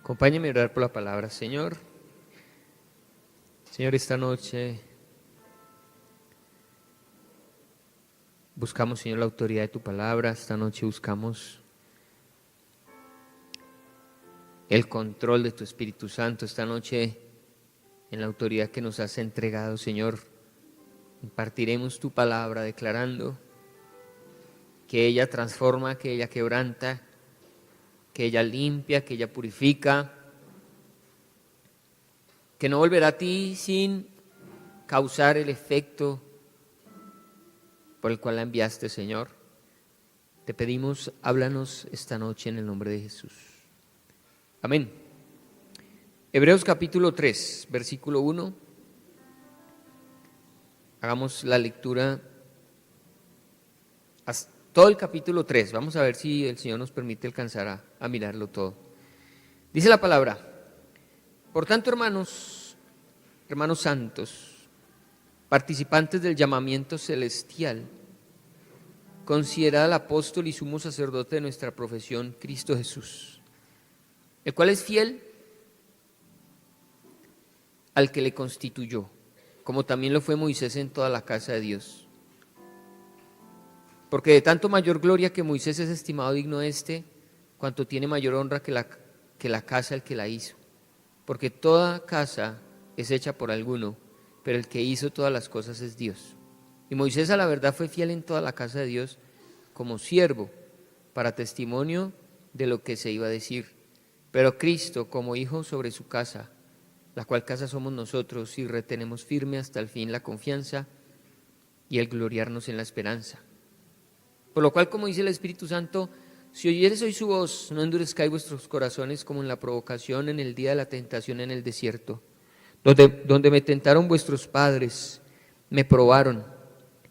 Acompáñeme a orar por la palabra, Señor. Señor, esta noche buscamos, Señor, la autoridad de tu palabra. Esta noche buscamos el control de tu Espíritu Santo. Esta noche, en la autoridad que nos has entregado, Señor, impartiremos tu palabra declarando que ella transforma, que ella quebranta, que ella limpia, que ella purifica, que no volverá a ti sin causar el efecto por el cual la enviaste, Señor. Te pedimos, háblanos esta noche en el nombre de Jesús. Amén. Hebreos capítulo 3, versículo 1. Hagamos la lectura hasta todo el capítulo 3. Vamos a ver si el Señor nos permite alcanzar a mirarlo todo. Dice la palabra: por tanto, hermanos santos, participantes del llamamiento celestial, considerad al apóstol y sumo sacerdote de nuestra profesión, Cristo Jesús, el cual es fiel al que le constituyó, como también lo fue Moisés en toda la casa de Dios. Porque de tanto mayor gloria que Moisés es estimado digno cuanto tiene mayor honra que la casa el que la hizo. Porque toda casa es hecha por alguno, pero el que hizo todas las cosas es Dios. Y Moisés a la verdad fue fiel en toda la casa de Dios como siervo, para testimonio de lo que se iba a decir. Pero Cristo como hijo sobre su casa, la cual casa somos nosotros, y retenemos firme hasta el fin la confianza y el gloriarnos en la esperanza. Por lo cual, como dice el Espíritu Santo, si oyeres hoy su voz, no endurezcáis vuestros corazones como en la provocación en el día de la tentación en el desierto, donde me tentaron vuestros padres, me probaron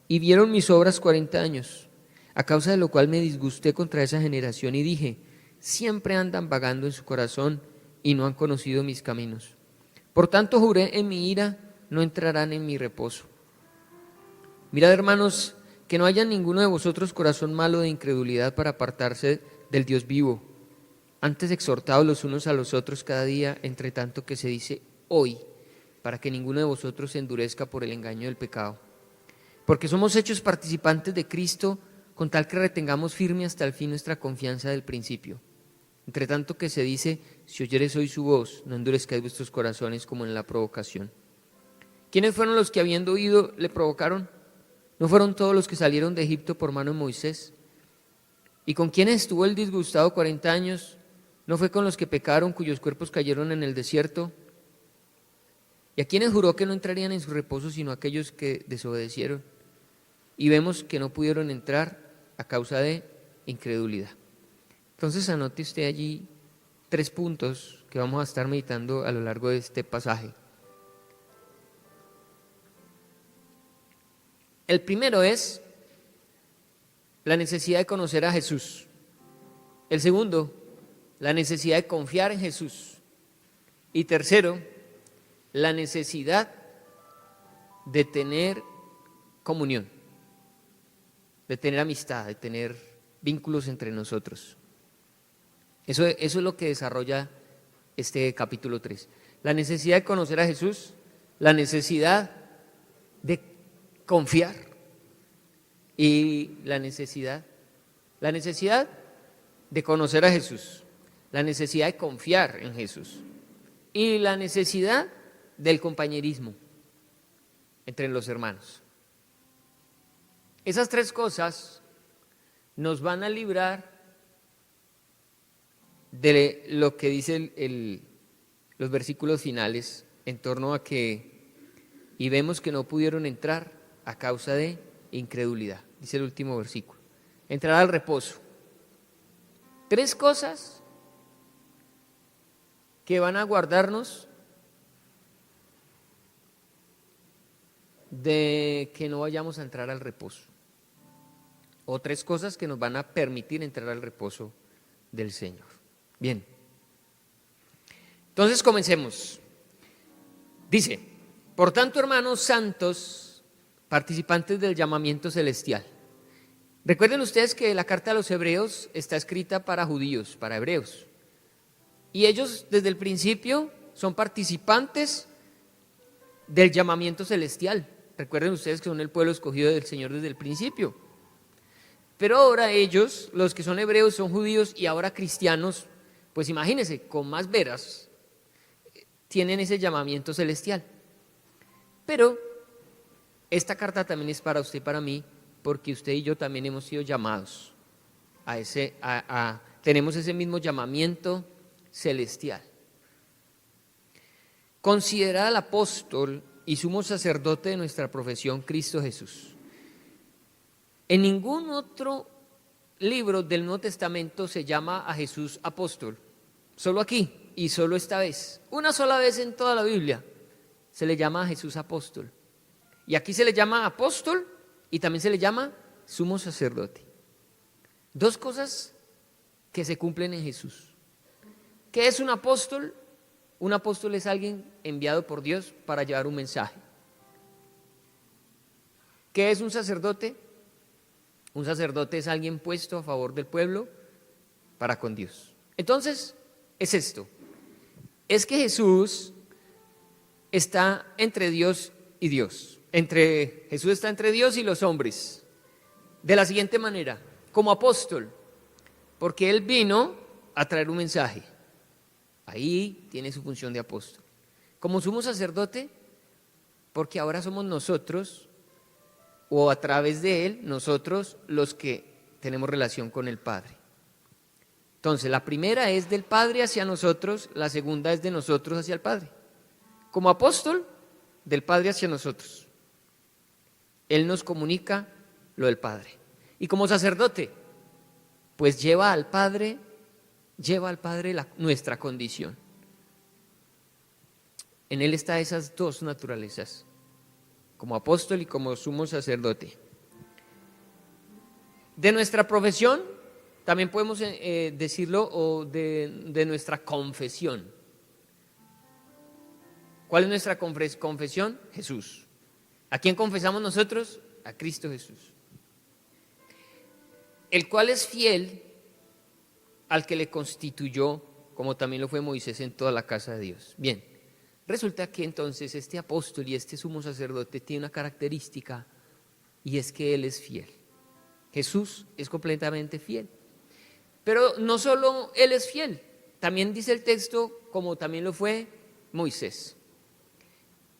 y vieron mis obras 40 años, a causa de lo cual me disgusté contra esa generación y dije: siempre andan vagando en su corazón y no han conocido mis caminos. Por tanto juré en mi ira, no entrarán en mi reposo. Mirad, hermanos, que no haya ninguno de vosotros corazón malo de incredulidad para apartarse del Dios vivo. Antes exhortaos los unos a los otros cada día, entre tanto que se dice hoy, para que ninguno de vosotros se endurezca por el engaño del pecado. Porque somos hechos participantes de Cristo, con tal que retengamos firme hasta el fin nuestra confianza del principio. Entre tanto que se dice: si oyeres hoy su voz, no endurezcáis vuestros corazones como en la provocación. ¿Quiénes fueron los que habiendo oído le provocaron? ¿No fueron todos los que salieron de Egipto por mano de Moisés? ¿Y con quiénes estuvo el disgustado 40 años? ¿No fue con los que pecaron, cuyos cuerpos cayeron en el desierto? ¿Y a quiénes juró que no entrarían en su reposo, sino aquellos que desobedecieron? Y vemos que no pudieron entrar a causa de incredulidad. Entonces anote usted allí 3 puntos que vamos a estar meditando a lo largo de este pasaje. El primero es la necesidad de conocer a Jesús. El segundo, la necesidad de confiar en Jesús. Y tercero, la necesidad de tener comunión, de tener amistad, de tener vínculos entre nosotros. Eso es lo que desarrolla este capítulo 3. La necesidad de conocer a Jesús, la necesidad de confiar y la necesidad de conocer a Jesús, la necesidad de confiar en Jesús y la necesidad del compañerismo entre los hermanos. Esas 3 cosas nos van a librar de lo que dice los versículos finales en torno a que, y vemos que no pudieron entrar a causa de incredulidad, dice el último versículo. Entrar al reposo. 3 cosas que van a guardarnos de que no vayamos a entrar al reposo, o 3 cosas que nos van a permitir entrar al reposo del Señor. Bien, entonces comencemos. Dice: por tanto, hermanos santos, participantes del llamamiento celestial. Recuerden ustedes que la carta a los hebreos está escrita para judíos, para hebreos. Y ellos desde el principio son participantes del llamamiento celestial. Recuerden ustedes que son el pueblo escogido del Señor desde el principio. Pero ahora ellos, los que son hebreos, son judíos y ahora cristianos, pues imagínense, con más veras, tienen ese llamamiento celestial. Pero esta carta también es para usted y para mí, porque usted y yo también hemos sido llamados tenemos ese mismo llamamiento celestial. Considerad al apóstol y sumo sacerdote de nuestra profesión, Cristo Jesús. En ningún otro libro del Nuevo Testamento se llama a Jesús apóstol, solo aquí y solo esta vez. Una sola vez en toda la Biblia se le llama a Jesús apóstol. Y aquí se le llama apóstol y también se le llama sumo sacerdote. Dos cosas que se cumplen en Jesús. ¿Qué es un apóstol? Un apóstol es alguien enviado por Dios para llevar un mensaje. ¿Qué es un sacerdote? Un sacerdote es alguien puesto a favor del pueblo para con Dios. Entonces, es esto. Es que Jesús está entre Dios y Dios. Jesús está entre Dios y los hombres. De la siguiente manera, como apóstol, porque Él vino a traer un mensaje. Ahí tiene su función de apóstol. Como sumo sacerdote, porque ahora somos nosotros, o a través de Él, nosotros los que tenemos relación con el Padre. Entonces, la primera es del Padre hacia nosotros, la segunda es de nosotros hacia el Padre. Como apóstol, del Padre hacia nosotros. Él nos comunica lo del Padre. Y como sacerdote, pues lleva al Padre nuestra condición. En Él están esas dos naturalezas, como apóstol y como sumo sacerdote. De nuestra profesión, también podemos decirlo, o de nuestra confesión. ¿Cuál es nuestra confesión? Jesús. ¿A quién confesamos nosotros? A Cristo Jesús. El cual es fiel al que le constituyó, como también lo fue Moisés en toda la casa de Dios. Bien, resulta que entonces este apóstol y este sumo sacerdote tiene una característica, y es que él es fiel. Jesús es completamente fiel. Pero no solo él es fiel, también dice el texto, como también lo fue Moisés.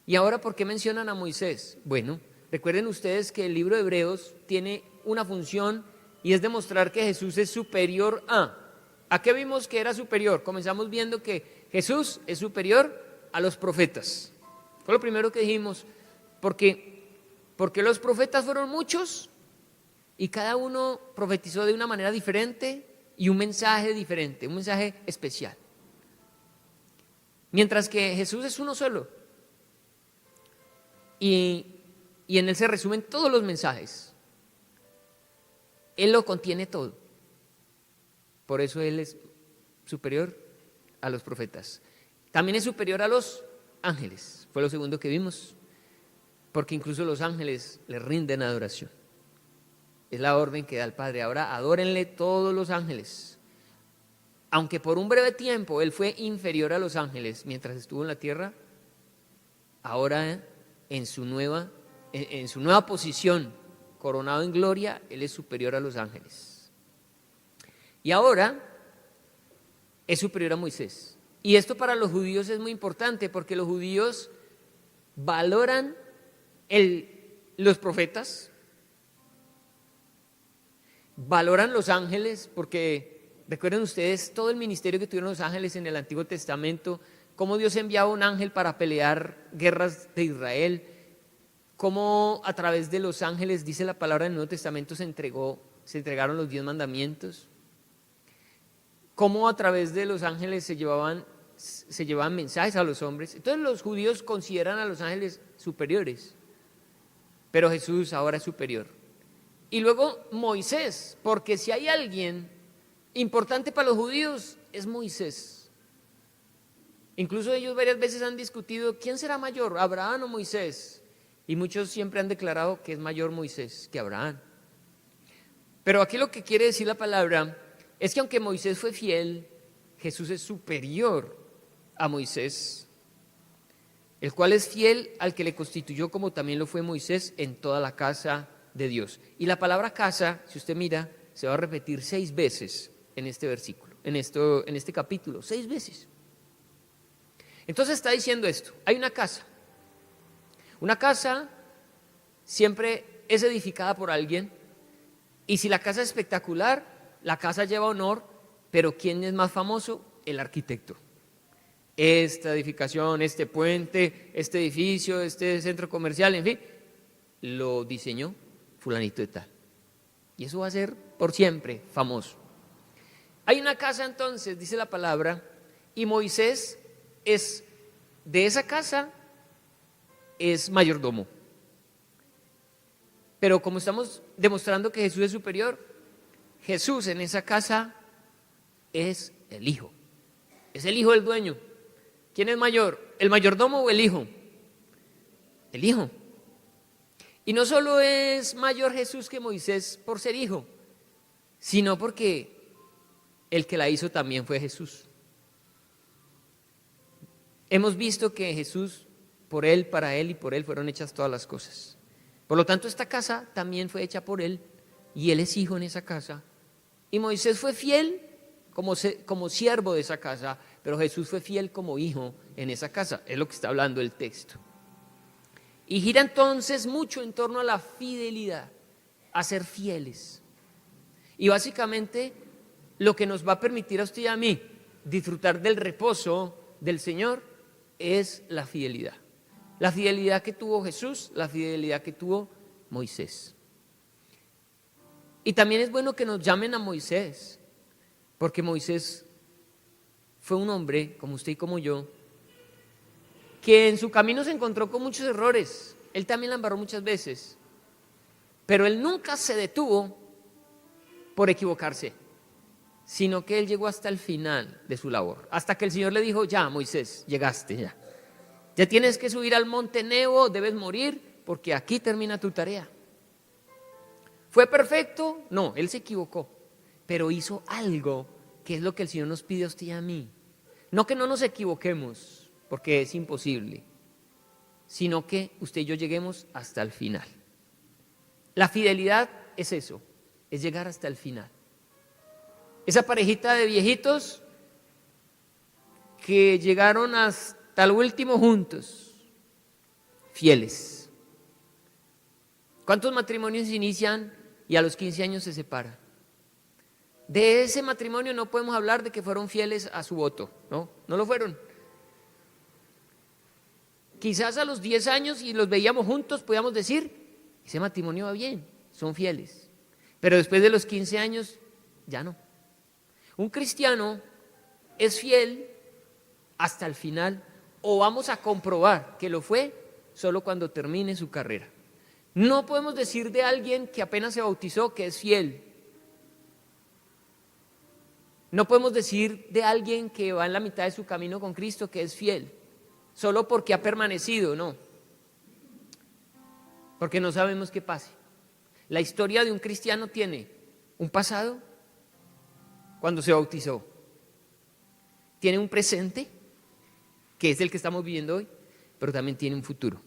¿Y ahora por qué mencionan a Moisés? Bueno, recuerden ustedes que el libro de Hebreos tiene una función y es demostrar que Jesús es superior a. ¿A qué vimos que era superior? Comenzamos viendo que Jesús es superior a los profetas. Fue lo primero que dijimos, porque los profetas fueron muchos y cada uno profetizó de una manera diferente y un mensaje diferente, un mensaje especial. Mientras que Jesús es uno solo y en Él se resumen todos los mensajes. Él lo contiene todo. Por eso Él es superior a los profetas. También es superior a los ángeles. Fue lo segundo que vimos. Porque incluso los ángeles le rinden adoración. Es la orden que da el Padre. Ahora adórenle todos los ángeles. Aunque por un breve tiempo Él fue inferior a los ángeles mientras estuvo en la tierra, ahora en su nueva posición, coronado en gloria, Él es superior a los ángeles. Y ahora es superior a Moisés. Y esto para los judíos es muy importante porque los judíos valoran los profetas, valoran los ángeles, porque recuerden ustedes todo el ministerio que tuvieron los ángeles en el Antiguo Testamento, cómo Dios enviaba un ángel para pelear guerras de Israel, cómo a través de los ángeles, dice la palabra en el Nuevo Testamento, se entregaron los 10 mandamientos. Cómo a través de los ángeles se llevaban mensajes a los hombres. Entonces los judíos consideran a los ángeles superiores, pero Jesús ahora es superior. Y luego Moisés, porque si hay alguien importante para los judíos, es Moisés. Incluso ellos varias veces han discutido, ¿quién será mayor, Abraham o Moisés? Y muchos siempre han declarado que es mayor Moisés que Abraham. Pero aquí lo que quiere decir la palabra es que aunque Moisés fue fiel, Jesús es superior a Moisés, el cual es fiel al que le constituyó como también lo fue Moisés en toda la casa de Dios. Y la palabra casa, si usted mira, se va a repetir 6 veces en este versículo, en este capítulo, 6 veces. Entonces está diciendo esto, hay una casa. Una casa siempre es edificada por alguien, y si la casa es espectacular, la casa lleva honor, pero ¿quién es más famoso? El arquitecto. Esta edificación, este puente, este edificio, este centro comercial, en fin, lo diseñó fulanito de tal. Y eso va a ser por siempre famoso. Hay una casa entonces, dice la palabra, y Moisés es de esa casa, es mayordomo. Pero como estamos demostrando que Jesús es superior, Jesús en esa casa es el hijo. Es el hijo del dueño. ¿Quién es mayor? ¿El mayordomo o el hijo? El hijo. Y no solo es mayor Jesús que Moisés por ser hijo, sino porque el que la hizo también fue Jesús. Hemos visto que Jesús, por Él, para Él y por Él fueron hechas todas las cosas. Por lo tanto, esta casa también fue hecha por Él y Él es hijo en esa casa. Y Moisés fue fiel como siervo de esa casa, pero Jesús fue fiel como hijo en esa casa. Es lo que está hablando el texto. Y gira entonces mucho en torno a la fidelidad, a ser fieles. Y básicamente lo que nos va a permitir a usted y a mí disfrutar del reposo del Señor es la fidelidad. La fidelidad que tuvo Jesús, la fidelidad que tuvo Moisés. Y también es bueno que nos llamen a Moisés, porque Moisés fue un hombre, como usted y como yo, que en su camino se encontró con muchos errores. Él también la embarró muchas veces, pero él nunca se detuvo por equivocarse, sino que él llegó hasta el final de su labor, hasta que el Señor le dijo: ya, Moisés, llegaste ya. Ya tienes que subir al monte Nebo, debes morir, porque aquí termina tu tarea. ¿Fue perfecto? No, él se equivocó, pero hizo algo que es lo que el Señor nos pide a usted y a mí. No que no nos equivoquemos, porque es imposible, sino que usted y yo lleguemos hasta el final. La fidelidad es eso, es llegar hasta el final. Esa parejita de viejitos que llegaron hasta el último juntos, fieles. ¿Cuántos matrimonios se inician y a los 15 años se separan? De ese matrimonio no podemos hablar de que fueron fieles a su voto, no lo fueron. Quizás a los 10 años y los veíamos juntos podíamos decir: ese matrimonio va bien, son fieles. Pero después de los 15 años, ya no. Un cristiano es fiel hasta el final, o vamos a comprobar que lo fue solo cuando termine su carrera. No podemos decir de alguien que apenas se bautizó que es fiel. No podemos decir de alguien que va en la mitad de su camino con Cristo que es fiel, solo porque ha permanecido, no. Porque no sabemos qué pase. La historia de un cristiano tiene un pasado, cuando se bautizó, tiene un presente, que es el que estamos viviendo hoy, pero también tiene un futuro.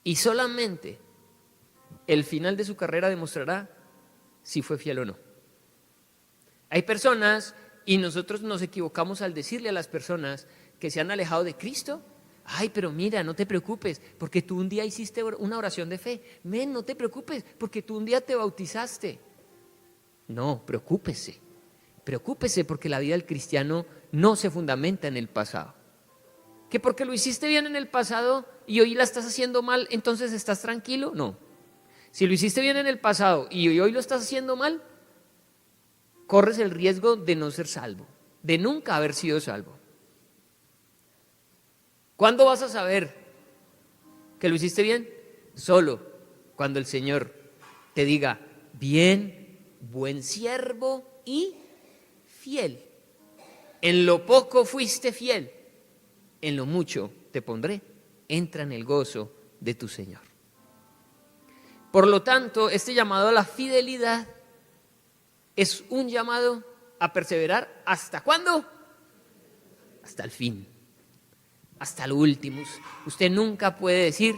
Y solamente el final de su carrera demostrará si fue fiel o no. Hay personas, y nosotros nos equivocamos al decirle a las personas que se han alejado de Cristo: ay, pero mira, no te preocupes, porque tú un día hiciste una oración de fe. No te preocupes, porque tú un día te bautizaste. No, preocúpese porque la vida del cristiano no se fundamenta en el pasado. Que porque lo hiciste bien en el pasado y hoy la estás haciendo mal, entonces estás tranquilo. No, si lo hiciste bien en el pasado y hoy lo estás haciendo mal, corres el riesgo de no ser salvo, de nunca haber sido salvo. ¿Cuándo vas a saber que lo hiciste bien? Solo cuando el Señor te diga: bien, buen siervo y fiel. En lo poco fuiste fiel, en lo mucho te pondré. Entra en el gozo de tu Señor. Por lo tanto, este llamado a la fidelidad es un llamado a perseverar. ¿Hasta cuándo? Hasta el fin, hasta lo último. Usted nunca puede decir,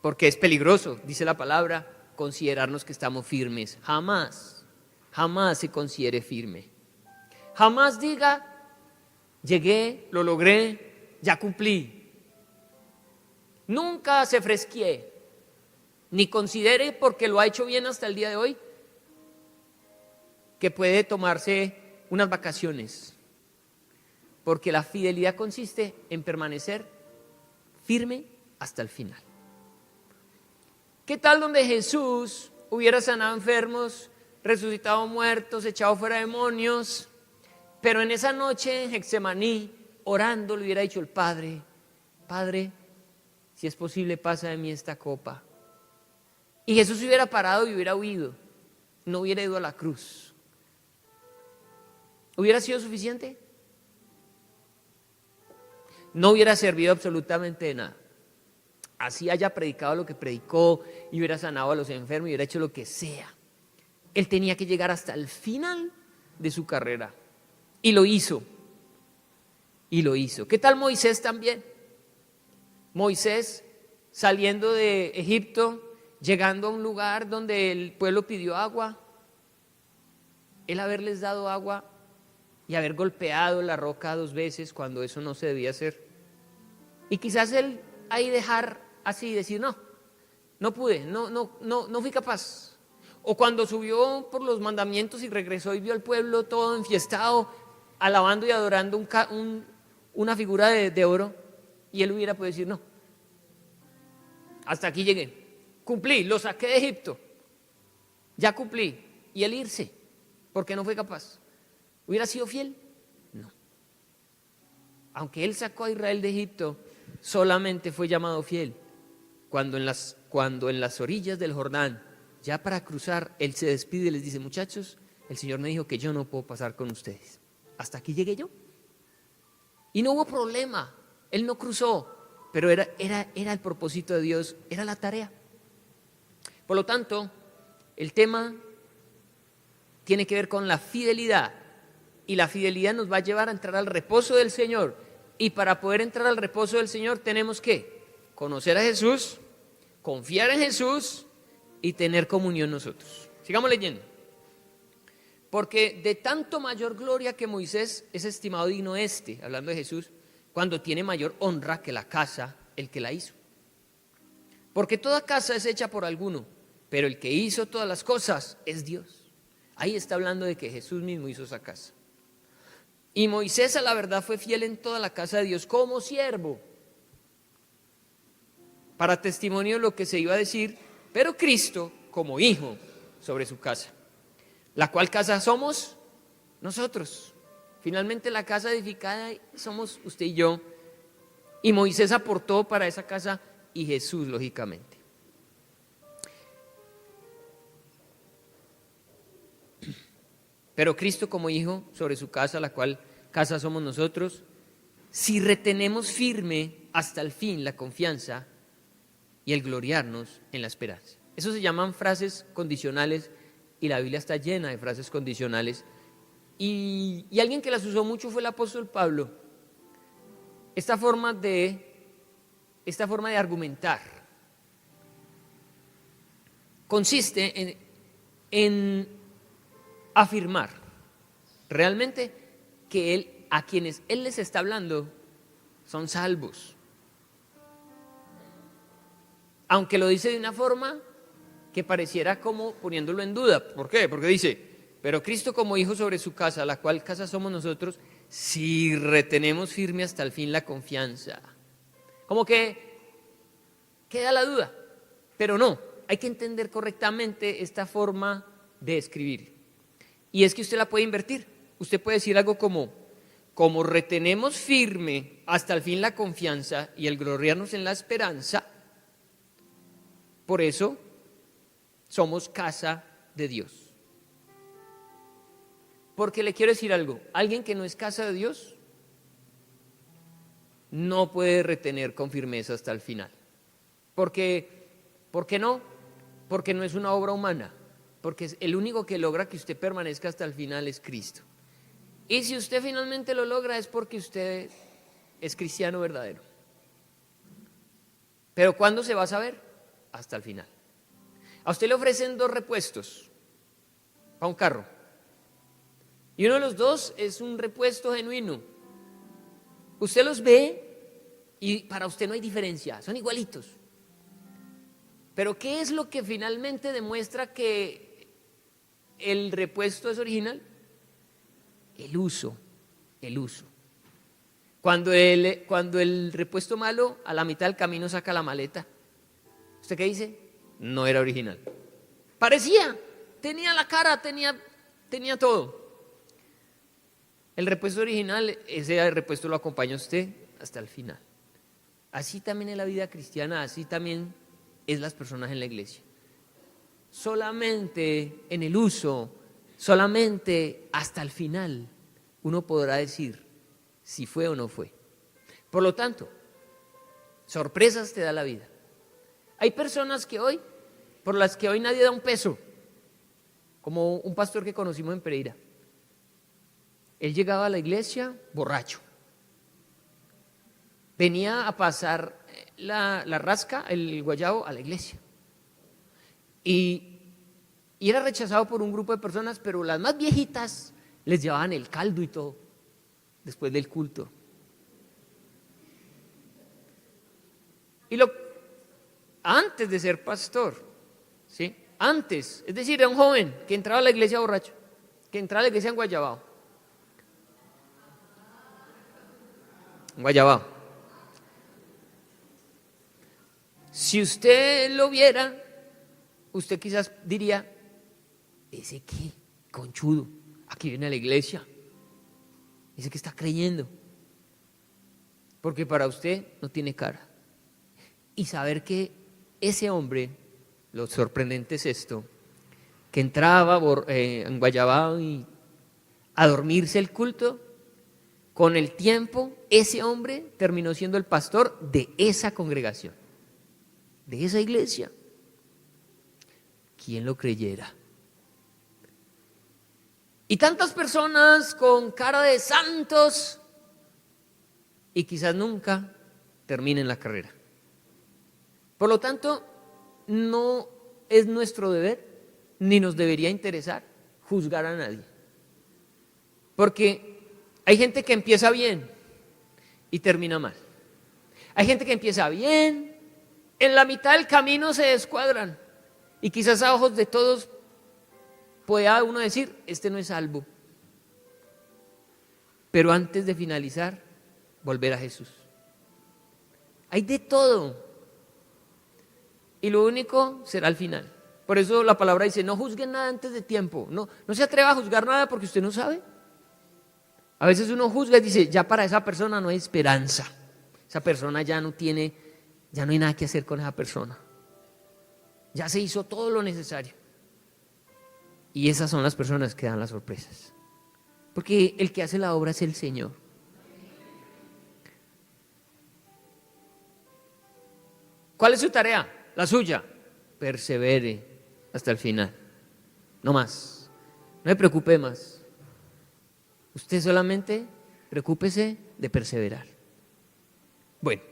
porque es peligroso, dice la palabra, considerarnos que estamos firmes. Jamás, jamás se considere firme. Jamás diga, llegué, lo logré, ya cumplí. Nunca se fresquee, ni considere, porque lo ha hecho bien hasta el día de hoy, que puede tomarse unas vacaciones. Porque la fidelidad consiste en permanecer firme hasta el final. ¿Qué tal donde Jesús hubiera sanado enfermos, resucitado muertos, echado fuera demonios, pero en esa noche en Getsemaní, orando, le hubiera dicho el Padre, Padre, si es posible, pasa de mí esta copa? Y Jesús hubiera parado y hubiera huido, no hubiera ido a la cruz. ¿Hubiera sido suficiente? No hubiera servido absolutamente de nada. Así haya predicado lo que predicó y hubiera sanado a los enfermos y hubiera hecho lo que sea. Él tenía que llegar hasta el final de su carrera. Y lo hizo. Y lo hizo. ¿Qué tal Moisés también? Moisés saliendo de Egipto, llegando a un lugar donde el pueblo pidió agua. Él haberles dado agua y haber golpeado la roca 2 veces cuando eso no se debía hacer. Y quizás él ahí dejar así, decir no pude, no fui capaz. O cuando subió por los mandamientos y regresó y vio al pueblo todo enfiestado, alabando y adorando una figura de oro, y él hubiera podido decir no, hasta aquí llegué, cumplí, lo saqué de Egipto, ya cumplí, y él irse, porque no fue capaz. ¿Hubiera sido fiel? No. Aunque él sacó a Israel de Egipto, solamente fue llamado fiel cuando en las orillas del Jordán, ya para cruzar, él se despide y les dice, muchachos, el Señor me dijo que yo no puedo pasar con ustedes. Hasta aquí llegué yo. Y no hubo problema, él no cruzó, pero era el propósito de Dios, era la tarea. Por lo tanto, el tema tiene que ver con la fidelidad. Y la fidelidad nos va a llevar a entrar al reposo del Señor. Y para poder entrar al reposo del Señor tenemos que conocer a Jesús, confiar en Jesús y tener comunión nosotros. Sigamos leyendo. Porque de tanto mayor gloria que Moisés es estimado digno hablando de Jesús, cuando tiene mayor honra que la casa, el que la hizo. Porque toda casa es hecha por alguno, pero el que hizo todas las cosas es Dios. Ahí está hablando de que Jesús mismo hizo esa casa. Y Moisés a la verdad fue fiel en toda la casa de Dios como siervo, para testimonio de lo que se iba a decir, pero Cristo como hijo sobre su casa, la cual casa somos nosotros. Finalmente la casa edificada somos usted y yo, y Moisés aportó para esa casa y Jesús lógicamente. Pero Cristo como hijo sobre su casa, la cual casa somos nosotros, si retenemos firme hasta el fin la confianza y el gloriarnos en la esperanza. Eso se llaman frases condicionales y la Biblia está llena de frases condicionales. Y alguien que las usó mucho fue el apóstol Pablo. Esta forma de argumentar consiste en afirmar realmente que a quienes él les está hablando son salvos, aunque lo dice de una forma que pareciera como poniéndolo en duda. ¿Por qué? Porque dice, pero Cristo como hijo sobre su casa, la cual casa somos nosotros, si retenemos firme hasta el fin la confianza. Como que queda la duda, pero no, hay que entender correctamente esta forma de escribir. Y es que usted la puede invertir. Usted puede decir algo como retenemos firme hasta el fin la confianza y el gloriarnos en la esperanza, por eso somos casa de Dios. Porque le quiero decir algo, alguien que no es casa de Dios no puede retener con firmeza hasta el final. ¿Por qué no? Porque no es una obra humana. porque el único que logra que usted permanezca hasta el final es Cristo. Y si usted finalmente lo logra es porque usted es cristiano verdadero. Pero ¿cuándo se va a saber? Hasta el final. A usted le ofrecen 2 repuestos para un carro. Y uno de los 2 es un repuesto genuino. Usted los ve y para usted no hay diferencia, son igualitos. Pero ¿qué es lo que finalmente demuestra que el repuesto es original? El uso. Cuando el repuesto malo a la mitad del camino saca la maleta, ¿usted qué dice? No era original. Parecía, tenía la cara, tenía todo. El repuesto original, ese repuesto lo acompaña a usted hasta el final. Así también es la vida cristiana, así también es las personas en la iglesia. Solamente en el uso, solamente hasta el final, uno podrá decir si fue o no fue. Por lo tanto, sorpresas te da la vida. Hay personas por las que hoy nadie da un peso, como un pastor que conocimos en Pereira. Él llegaba a la iglesia borracho. Venía a pasar la rasca, el guayabo, a la iglesia. Y era rechazado por un grupo de personas, pero las más viejitas les llevaban el caldo y todo, después del culto. Antes de ser pastor, ¿sí? Antes, es decir, era un joven que entraba a la iglesia borracho, que entraba a la iglesia en guayabao. Si usted lo viera, usted quizás diría, ¿ese qué? Conchudo, aquí viene a la iglesia, ese que está creyendo, porque para usted no tiene cara. Y saber que ese hombre, lo sorprendente es esto, que entraba en guayabao y a dormirse el culto, con el tiempo ese hombre terminó siendo el pastor de esa congregación, de esa iglesia. ¿Quién lo creyera? Y tantas personas con cara de santos y quizás nunca terminen la carrera. Por lo tanto, no es nuestro deber ni nos debería interesar juzgar a nadie. Porque hay gente que empieza bien y termina mal. Hay gente que empieza bien, en la mitad del camino se descuadran y quizás a ojos de todos pueda uno decir, este no es salvo. Pero antes de finalizar, volver a Jesús. Hay de todo. Y lo único será al final. Por eso la palabra dice, no juzguen nada antes de tiempo. No se atreva a juzgar nada porque usted no sabe. A veces uno juzga y dice, ya para esa persona no hay esperanza. Esa persona ya no hay nada que hacer con esa persona. Ya se hizo todo lo necesario. Y esas son las personas que dan las sorpresas. Porque el que hace la obra es el Señor. ¿Cuál es su tarea? La suya. Persevere hasta el final. No más. No me preocupe más. Usted solamente preocúpese de perseverar. Bueno.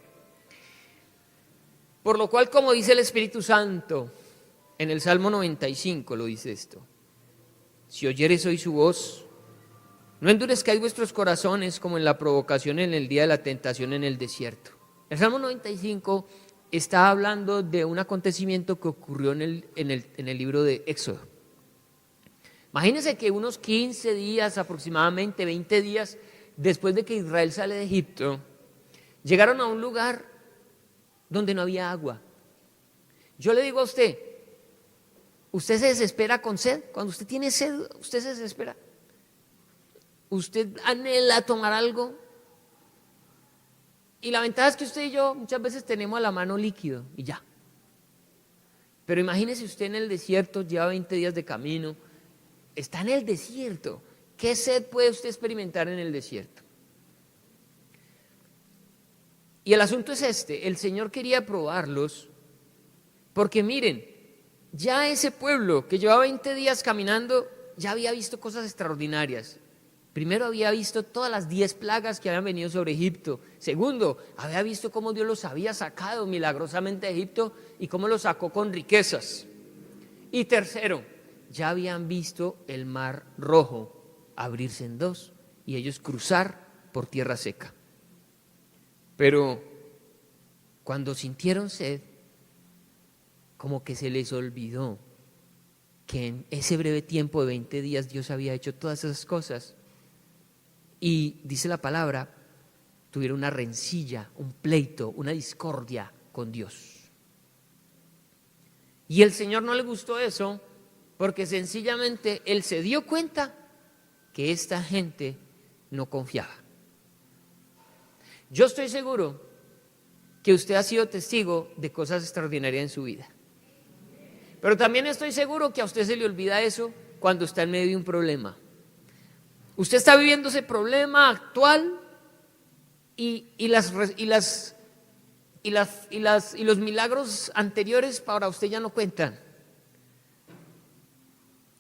Por lo cual, como dice el Espíritu Santo, en el Salmo 95 lo dice esto. Si oyereis hoy su voz, no endurezcáis vuestros corazones como en la provocación en el día de la tentación en el desierto. El Salmo 95 está hablando de un acontecimiento que ocurrió en el libro de Éxodo. Imagínense que unos 15 días, aproximadamente 20 días, después de que Israel sale de Egipto, llegaron a un lugar donde no había agua. Yo le digo a usted, ¿usted se desespera con sed? Cuando usted tiene sed, ¿usted se desespera? ¿Usted anhela tomar algo? Y la ventaja es que usted y yo muchas veces tenemos a la mano líquido y ya. Pero imagínese usted en el desierto, lleva 20 días de camino, está en el desierto. ¿Qué sed puede usted experimentar en el desierto? Y el asunto es este, el Señor quería probarlos porque miren, ya ese pueblo que llevaba 20 días caminando ya había visto cosas extraordinarias. Primero, había visto todas las 10 plagas que habían venido sobre Egipto. Segundo, había visto cómo Dios los había sacado milagrosamente de Egipto y cómo los sacó con riquezas. Y tercero, ya habían visto el mar Rojo abrirse en dos y ellos cruzar por tierra seca. Pero cuando sintieron sed, como que se les olvidó que en ese breve tiempo de 20 días Dios había hecho todas esas cosas. Y dice la palabra, tuvieron una rencilla, un pleito, una discordia con Dios. Y el Señor no le gustó eso, porque sencillamente Él se dio cuenta que esta gente no confiaba. Yo estoy seguro que usted ha sido testigo de cosas extraordinarias en su vida. Pero también estoy seguro que a usted se le olvida eso cuando está en medio de un problema. Usted está viviendo ese problema actual y los milagros anteriores para usted ya no cuentan.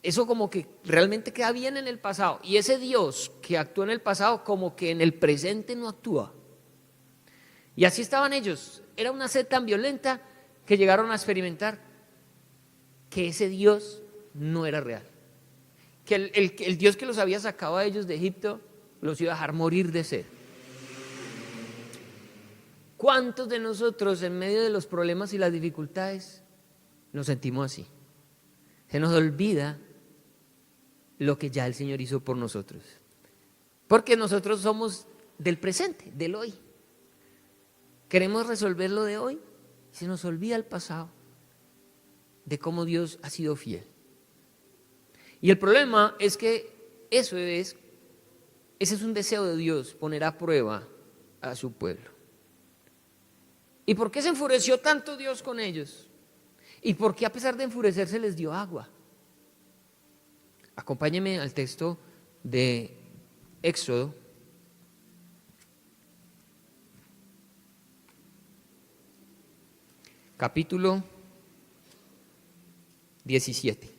Eso como que realmente queda bien en el pasado. Y ese Dios que actuó en el pasado como que en el presente no actúa. Y así estaban ellos. Era una sed tan violenta que llegaron a experimentar que ese Dios no era real. Que el Dios que los había sacado a ellos de Egipto los iba a dejar morir de sed. ¿Cuántos de nosotros en medio de los problemas y las dificultades nos sentimos así? Se nos olvida lo que ya el Señor hizo por nosotros. Porque nosotros somos del presente, del hoy. Queremos resolver lo de hoy y se nos olvida el pasado, de cómo Dios ha sido fiel. Y el problema es que ese es un deseo de Dios, poner a prueba a su pueblo. ¿Y por qué se enfureció tanto Dios con ellos? ¿Y por qué a pesar de enfurecerse les dio agua? Acompáñeme al texto de Éxodo. Capítulo 17.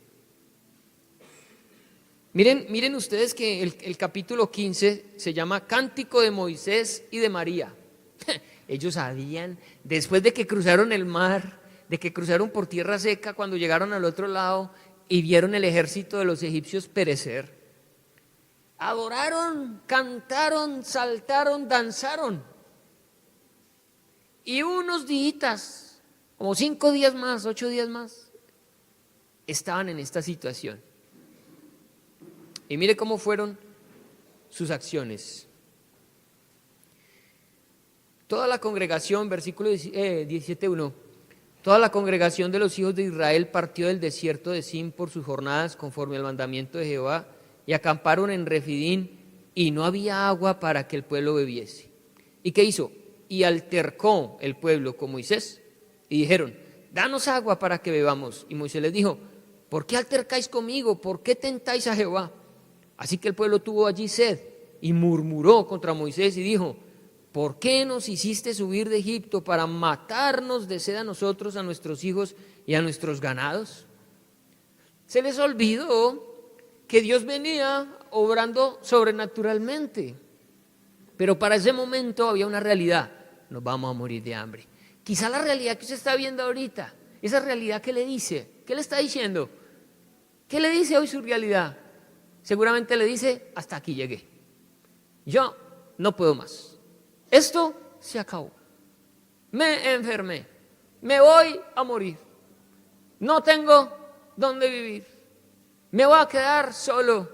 Miren ustedes que el capítulo 15 se llama Cántico de Moisés y de María. Ellos sabían, después de que cruzaron el mar, de que cruzaron por tierra seca, cuando llegaron al otro lado y vieron el ejército de los egipcios perecer, adoraron, cantaron, saltaron, danzaron. Y unos días, como 5 días más, 8 días más, estaban en esta situación. Y mire cómo fueron sus acciones. Toda la congregación, versículo 17:1, toda la congregación de los hijos de Israel partió del desierto de Sin por sus jornadas conforme al mandamiento de Jehová y acamparon en Refidín y no había agua para que el pueblo bebiese. ¿Y qué hizo? Y altercó el pueblo con Moisés y dijeron, danos agua para que bebamos. Y Moisés les dijo, ¿por qué altercáis conmigo? ¿Por qué tentáis a Jehová? Así que el pueblo tuvo allí sed y murmuró contra Moisés y dijo, ¿por qué nos hiciste subir de Egipto para matarnos de sed a nosotros, a nuestros hijos y a nuestros ganados? Se les olvidó que Dios venía obrando sobrenaturalmente, pero para ese momento había una realidad, nos vamos a morir de hambre. Quizá la realidad que usted está viendo ahorita, esa realidad que le dice, ¿qué le está diciendo? ¿Qué le dice hoy su realidad? Seguramente le dice, hasta aquí llegué, yo no puedo más. Esto se acabó. Me enfermé. Me voy a morir. No tengo dónde vivir. Me voy a quedar solo.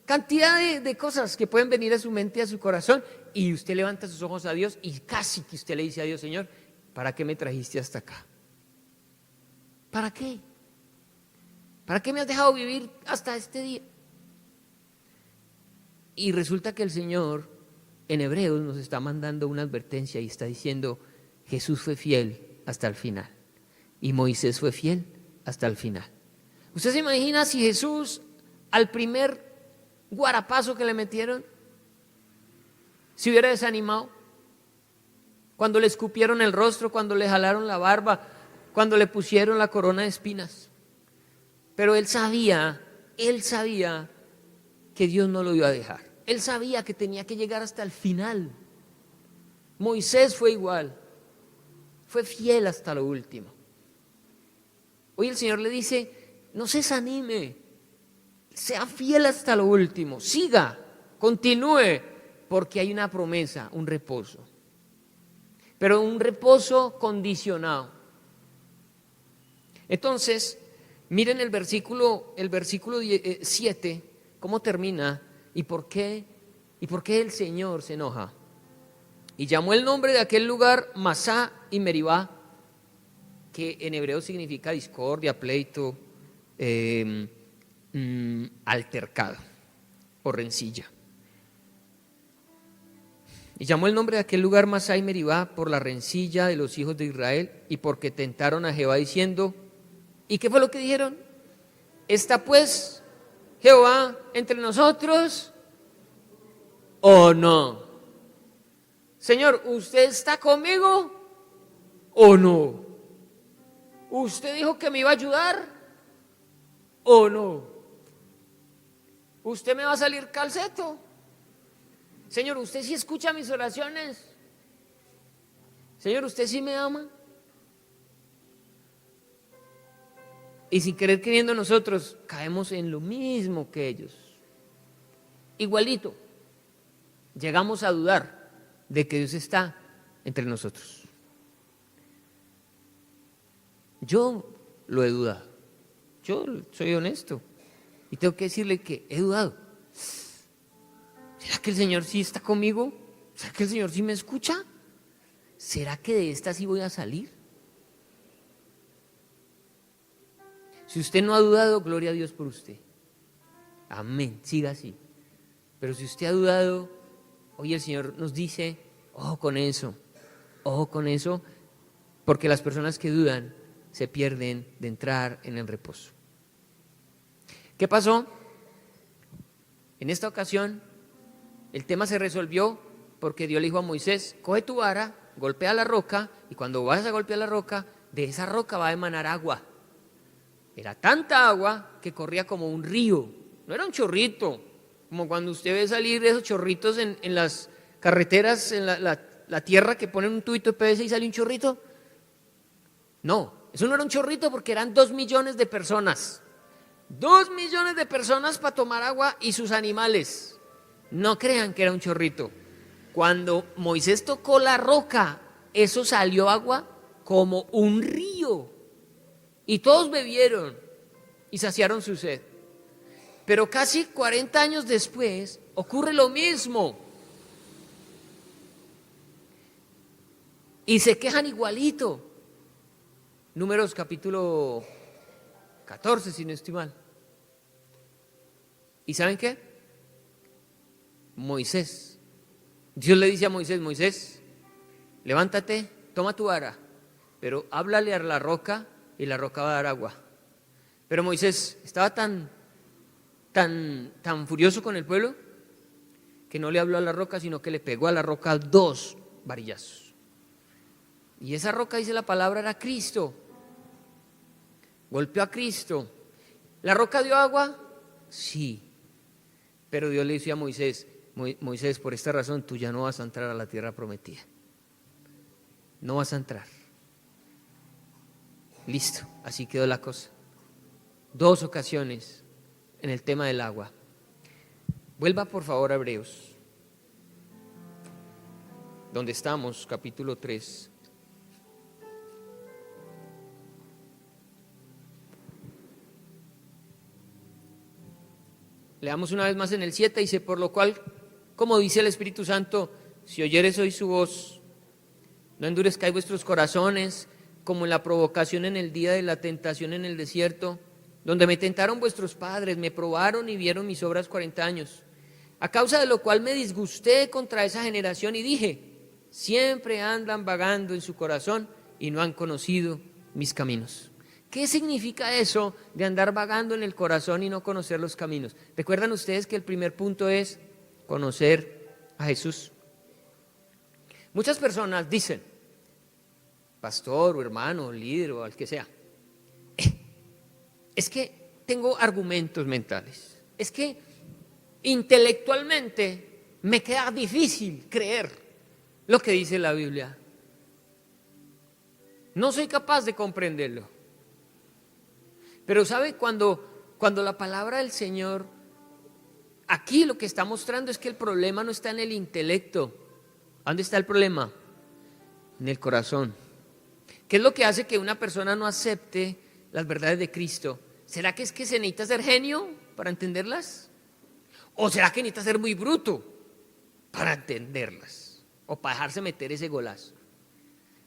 Cantidad de cosas que pueden venir a su mente y a su corazón. Y usted levanta sus ojos a Dios y casi que usted le dice a Dios, Señor, ¿para qué me trajiste hasta acá? ¿Para qué? ¿Para qué me has dejado vivir hasta este día? Y resulta que el Señor en Hebreos nos está mandando una advertencia y está diciendo, Jesús fue fiel hasta el final y Moisés fue fiel hasta el final. ¿Usted se imagina si Jesús al primer guarapazo que le metieron se hubiera desanimado? Cuando le escupieron el rostro, cuando le jalaron la barba, cuando le pusieron la corona de espinas. Pero él sabía que Dios no lo iba a dejar. Él sabía que tenía que llegar hasta el final. Moisés fue igual, fue fiel hasta lo último. Hoy el Señor le dice, no se desanime, sea fiel hasta lo último, siga, continúe, porque hay una promesa, un reposo. Pero un reposo condicionado. Entonces, miren el versículo 7, cómo termina y por qué el Señor se enoja. Y llamó el nombre de aquel lugar Masá y Meribá, que en hebreo significa discordia, pleito, altercado o rencilla. Y llamó el nombre de aquel lugar Masá y Meribá por la rencilla de los hijos de Israel y porque tentaron a Jehová diciendo, ¿y qué fue lo que dijeron? ¿Está pues Jehová entre nosotros o no? Señor, ¿usted está conmigo o no? ¿Usted dijo que me iba a ayudar o no? ¿Usted me va a salir calceto? Señor, ¿usted sí escucha mis oraciones? Señor, ¿usted sí me ama? Y sin querer queriendo nosotros caemos en lo mismo que ellos. Igualito. Llegamos a dudar de que Dios está entre nosotros. Yo lo he dudado. Yo soy honesto. Y tengo que decirle que he dudado. ¿Será que el Señor sí está conmigo? ¿Será que el Señor sí me escucha? ¿Será que de esta sí voy a salir? Si usted no ha dudado, gloria a Dios por usted. Amén, siga así. Pero si usted ha dudado, hoy el Señor nos dice, ojo con eso, porque las personas que dudan se pierden de entrar en el reposo. ¿Qué pasó? En esta ocasión, el tema se resolvió porque Dios le dijo a Moisés, coge tu vara, golpea la roca, y cuando vayas a golpear la roca, de esa roca va a emanar agua. Era tanta agua que corría como un río, no era un chorrito, como cuando usted ve salir de esos chorritos en las carreteras, en la tierra que ponen un tubito de PVC y sale un chorrito. No, eso no era un chorrito porque eran 2 millones de personas. 2 millones de personas para tomar agua y sus animales. No crean que era un chorrito. Cuando Moisés tocó la roca, eso salió agua como un río. Y todos bebieron y saciaron su sed. Pero casi 40 años después ocurre lo mismo. Y se quejan igualito. Números capítulo 14, si no estoy mal. ¿Y saben qué? Moisés. Dios le dice a Moisés, Moisés, levántate, toma tu vara, pero háblale a la roca y la roca va a dar agua. Pero Moisés estaba tan furioso con el pueblo que no le habló a la roca, sino que le pegó a la roca 2 varillazos. Y esa roca, dice la palabra, era Cristo. Golpeó a Cristo. ¿La roca dio agua? Sí. Pero Dios le dice a Moisés, Moisés, por esta razón tú ya no vas a entrar a la tierra prometida. No vas a entrar. Listo, así quedó la cosa. 2 ocasiones en el tema del agua. Vuelva por favor a Hebreos, donde estamos, capítulo 3. Leamos una vez más en el 7, dice, por lo cual, como dice el Espíritu Santo, si oyeres hoy su voz, no endurezcáis vuestros corazones, como en la provocación en el día de la tentación en el desierto, donde me tentaron vuestros padres, me probaron y vieron mis obras 40 años, a causa de lo cual me disgusté contra esa generación y dije, siempre andan vagando en su corazón y no han conocido mis caminos. ¿Qué significa eso de andar vagando en el corazón y no conocer los caminos? ¿Recuerdan ustedes que el primer punto es conocer a Jesús? Muchas personas dicen, pastor o hermano, líder o al que sea, es que tengo argumentos mentales. Es que intelectualmente me queda difícil creer lo que dice la Biblia. No soy capaz de comprenderlo. Pero ¿sabe? Cuando la palabra del Señor, aquí lo que está mostrando es que el problema no está en el intelecto. ¿Dónde está el problema? En el corazón. ¿Qué es lo que hace que una persona no acepte las verdades de Cristo? ¿Será que es que se necesita ser genio para entenderlas? ¿O será que necesita ser muy bruto para entenderlas? ¿O para dejarse meter ese golazo?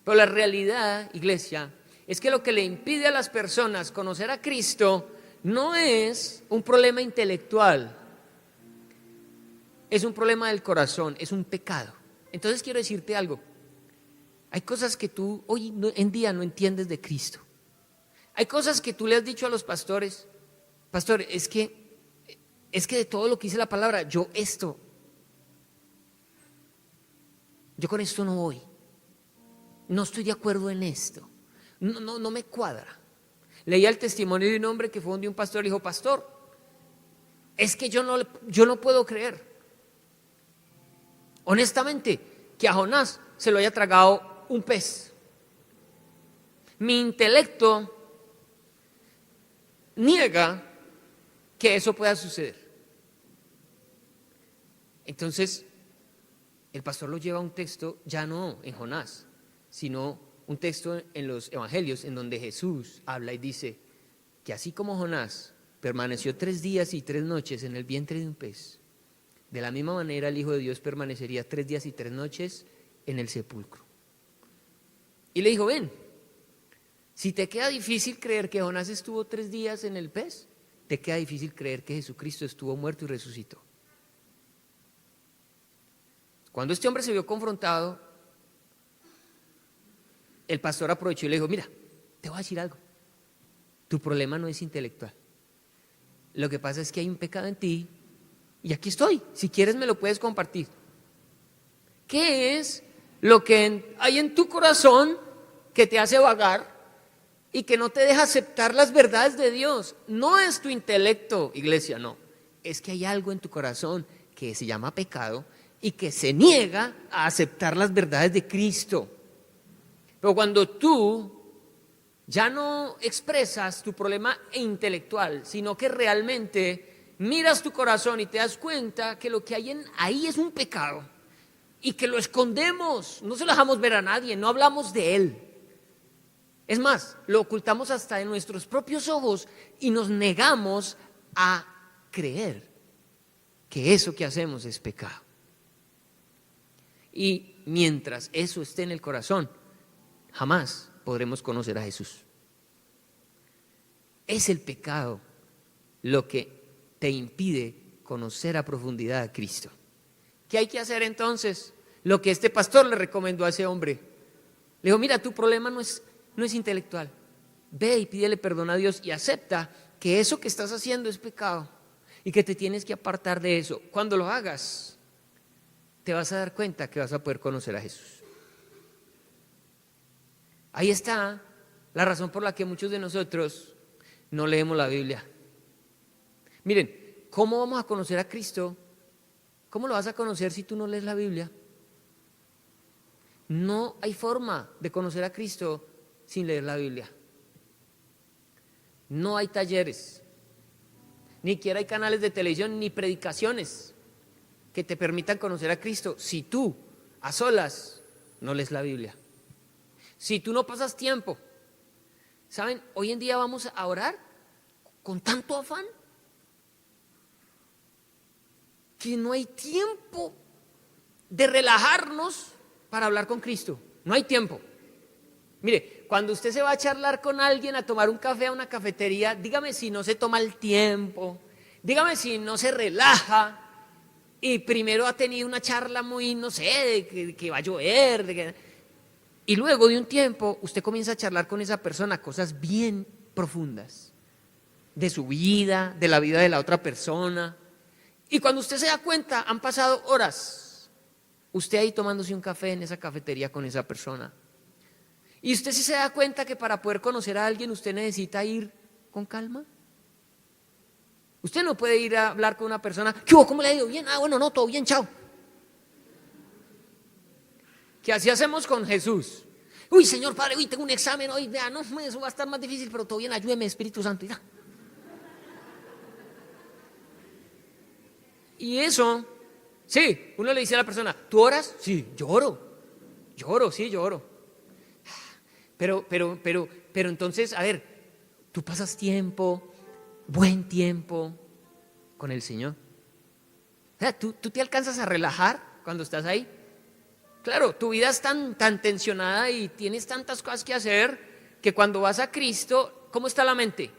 Pero la realidad, iglesia, es que lo que le impide a las personas conocer a Cristo no es un problema intelectual, es un problema del corazón, es un pecado. Entonces quiero decirte algo. Hay cosas que tú hoy en día no entiendes de Cristo. Hay cosas que tú le has dicho a los pastores: pastor, es que de todo lo que dice la palabra, yo con esto no voy. No estoy de acuerdo en esto. No me cuadra. Leía el testimonio de un hombre que fue donde un pastor y dijo: pastor, es que yo no puedo creer, honestamente, que a Jonás se lo haya tragado un pez. Mi intelecto niega que eso pueda suceder. Entonces el pastor lo lleva a un texto, ya no en Jonás, sino un texto en los evangelios en donde Jesús habla y dice que así como Jonás permaneció 3 días y 3 noches en el vientre de un pez, de la misma manera el Hijo de Dios permanecería 3 días y 3 noches en el sepulcro. Y le dijo: ven, si te queda difícil creer que Jonás estuvo 3 días en el pez, te queda difícil creer que Jesucristo estuvo muerto y resucitó. Cuando este hombre se vio confrontado, el pastor aprovechó y le dijo: mira, te voy a decir algo, tu problema no es intelectual, lo que pasa es que hay un pecado en ti y aquí estoy, si quieres me lo puedes compartir. ¿Qué es lo que hay en tu corazón que te hace vagar y que no te deja aceptar las verdades de Dios? No es tu intelecto, iglesia, no, es que hay algo en tu corazón que se llama pecado y que se niega a aceptar las verdades de Cristo. Pero cuando tú ya no expresas tu problema intelectual, sino que realmente miras tu corazón y te das cuenta que lo que hay ahí es un pecado y que lo escondemos, no se lo dejamos ver a nadie, no hablamos de él. Es más, lo ocultamos hasta de nuestros propios ojos y nos negamos a creer que eso que hacemos es pecado. Y mientras eso esté en el corazón, jamás podremos conocer a Jesús. Es el pecado lo que te impide conocer a profundidad a Cristo. ¿Qué hay que hacer entonces? Lo que este pastor le recomendó a ese hombre. Le dijo: mira, tu problema no es intelectual. Ve y pídele perdón a Dios y acepta que eso que estás haciendo es pecado y que te tienes que apartar de eso. Cuando lo hagas, te vas a dar cuenta que vas a poder conocer a Jesús. Ahí está la razón por la que muchos de nosotros no leemos la Biblia. Miren, ¿cómo vamos a conocer a Cristo? ¿Cómo lo vas a conocer si tú no lees la Biblia? No hay forma de conocer a Cristo sin leer la Biblia. No hay talleres, ni siquiera hay canales de televisión, ni predicaciones que te permitan conocer a Cristo si tú, a solas, no lees la Biblia. Si tú no pasas tiempo. ¿Saben? Hoy en día vamos a orar con tanto afán que no hay tiempo de relajarnos para hablar con Cristo. No hay tiempo. Mire, cuando usted se va a charlar con alguien, a tomar un café a una cafetería, dígame si no se toma el tiempo, dígame si no se relaja y primero ha tenido una charla muy, no sé, de que va a llover, y luego de un tiempo usted comienza a charlar con esa persona cosas bien profundas de su vida, de la vida de la otra persona. Y cuando usted se da cuenta, han pasado horas, usted ahí tomándose un café en esa cafetería con esa persona. Y usted sí se da cuenta que para poder conocer a alguien usted necesita ir con calma. Usted no puede ir a hablar con una persona, ¿qué hubo? ¿Cómo le ha ido? Bien, bueno, no, todo bien, chao. Que así hacemos con Jesús. Uy, Señor Padre, uy, tengo un examen hoy, vea, no, eso va a estar más difícil, pero todo bien, ayúdeme, Espíritu Santo. Y eso, sí, uno le dice a la persona, ¿tú oras? Sí, lloro, sí, lloro. Pero entonces, a ver, tú pasas tiempo, buen tiempo con el Señor. O sea, ¿tú te alcanzas a relajar cuando estás ahí? Claro, tu vida es tan tensionada y tienes tantas cosas que hacer que cuando vas a Cristo, ¿cómo está la mente?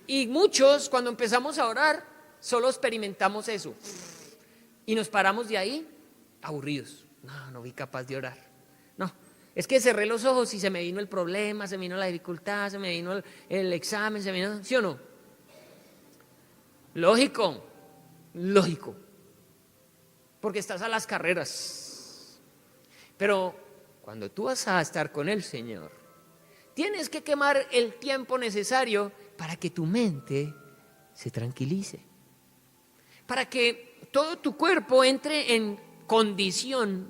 Y muchos, cuando empezamos a orar, solo experimentamos eso y nos paramos de ahí aburridos. No vi capaz de orar. No, es que cerré los ojos y se me vino el problema, se me vino la dificultad, se me vino el examen, se me vino, ¿sí o no? Lógico, porque estás a las carreras. Pero cuando tú vas a estar con el Señor, tienes que quemar el tiempo necesario para que tu mente se tranquilice, para que todo tu cuerpo entre en condición,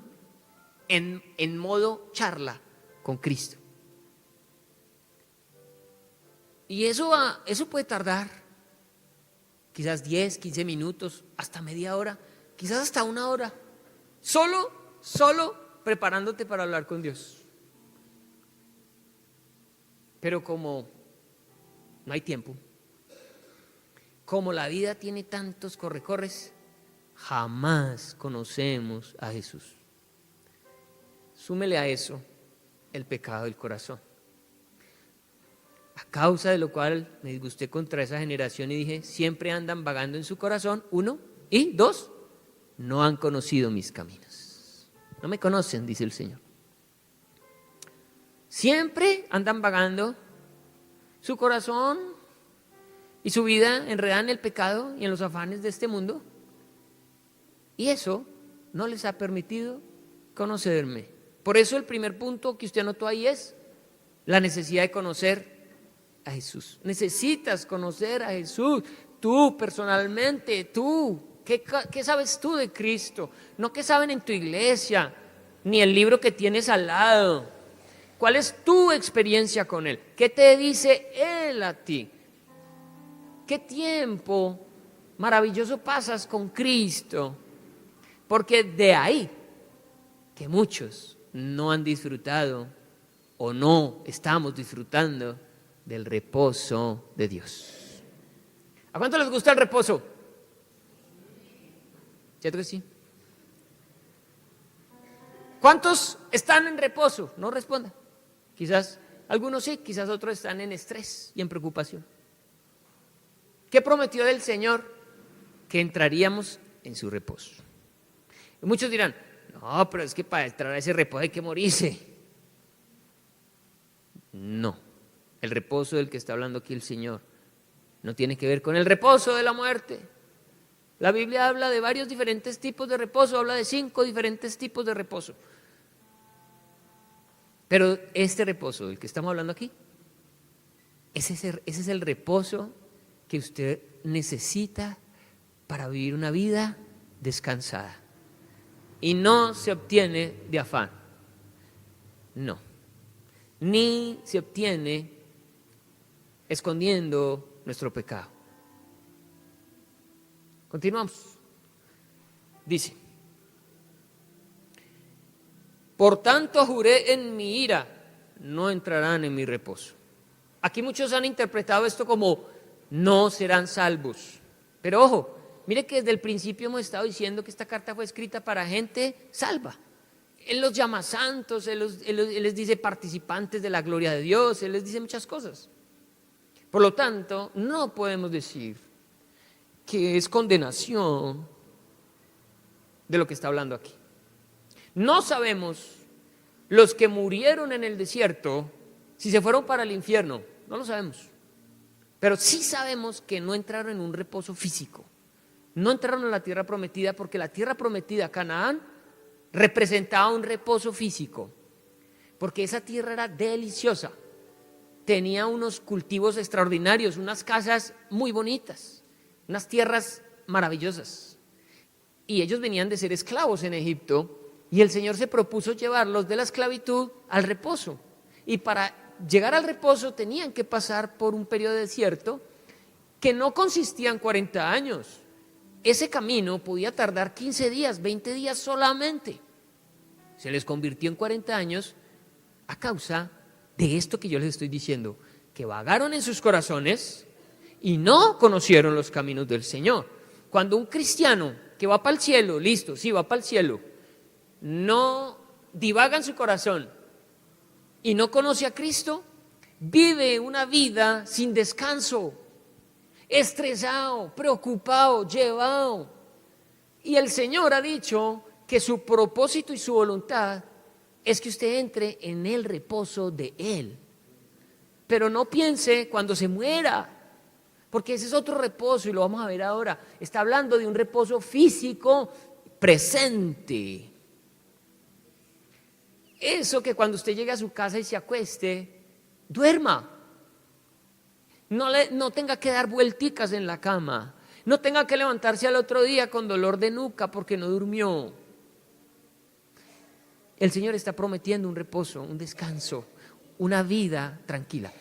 en modo charla con Cristo. Y eso puede tardar quizás 10, 15 minutos, hasta media hora, quizás hasta una hora, solo preparándote para hablar con Dios. Pero como no hay tiempo, como la vida tiene tantos corre-corres, jamás conocemos a Jesús. Súmele a eso el pecado del corazón, a causa de lo cual me disgusté contra esa generación y dije, siempre andan vagando en su corazón, 1, y 2, no han conocido mis caminos. No me conocen, dice el Señor. Siempre andan vagando su corazón y su vida enredada en el pecado y en los afanes de este mundo. Y eso no les ha permitido conocerme. Por eso el primer punto que usted anotó ahí es la necesidad de conocer a Jesús. Necesitas conocer a Jesús, tú personalmente, tú. ¿Qué sabes tú de Cristo? No qué saben en tu iglesia, ni el libro que tienes al lado. ¿Cuál es tu experiencia con Él? ¿Qué te dice Él a ti? ¿Qué tiempo maravilloso pasas con Cristo? Porque de ahí que muchos no han disfrutado o no estamos disfrutando del reposo de Dios. ¿A cuánto les gusta el reposo? ¿Cierto que sí? ¿Cuántos están en reposo? No respondan. Quizás algunos sí, quizás otros están en estrés y en preocupación. ¿Qué prometió el Señor? Que entraríamos en su reposo. Y muchos dirán, no, pero es que para entrar a ese reposo hay que morirse. No, el reposo del que está hablando aquí el Señor no tiene que ver con el reposo de la muerte. La Biblia habla de varios diferentes tipos de reposo, habla de 5 diferentes tipos de reposo. Pero este reposo del que estamos hablando aquí, ese es el reposo que usted necesita para vivir una vida descansada. Y no se obtiene de afán, no, ni se obtiene escondiendo nuestro pecado. Continuamos. Dice, por tanto juré en mi ira, no entrarán en mi reposo. Aquí muchos han interpretado esto como no serán salvos. Pero ojo, mire que desde el principio hemos estado diciendo que esta carta fue escrita para gente salva. Él los llama santos, él les dice participantes de la gloria de Dios, Él les dice muchas cosas. Por lo tanto, no podemos decir que es condenación de lo que está hablando aquí. No sabemos los que murieron en el desierto si se fueron para el infierno, no lo sabemos. Pero sí sabemos que no entraron en un reposo físico, no entraron a la tierra prometida, porque la tierra prometida, Canaán, representaba un reposo físico, porque esa tierra era deliciosa. tenía unos cultivos extraordinarios, unas casas muy bonitas, unas tierras maravillosas. Y ellos venían de ser esclavos en Egipto, y el Señor se propuso llevarlos de la esclavitud al reposo. Y para llegar al reposo tenían que pasar por un periodo de desierto que no consistía en 40 años. Ese camino podía tardar 15 días, 20 días solamente. Se les convirtió en 40 años a causa de esto que yo les estoy diciendo, que vagaron en sus corazones y no conocieron los caminos del Señor. Cuando un cristiano que va para el cielo, listo, sí, va para el cielo, no divaga en su corazón y no conoce a Cristo, vive una vida sin descanso, estresado, preocupado, llevado. Y el Señor ha dicho que su propósito y su voluntad es que usted entre en el reposo de Él. Pero no piense cuando se muera, porque ese es otro reposo y lo vamos a ver ahora. Está hablando de un reposo físico presente. Eso que cuando usted llegue a su casa y se acueste, duerma. No tenga que dar vuelticas en la cama. No tenga que levantarse al otro día con dolor de nuca porque no durmió. El Señor está prometiendo un reposo, un descanso, una vida tranquila.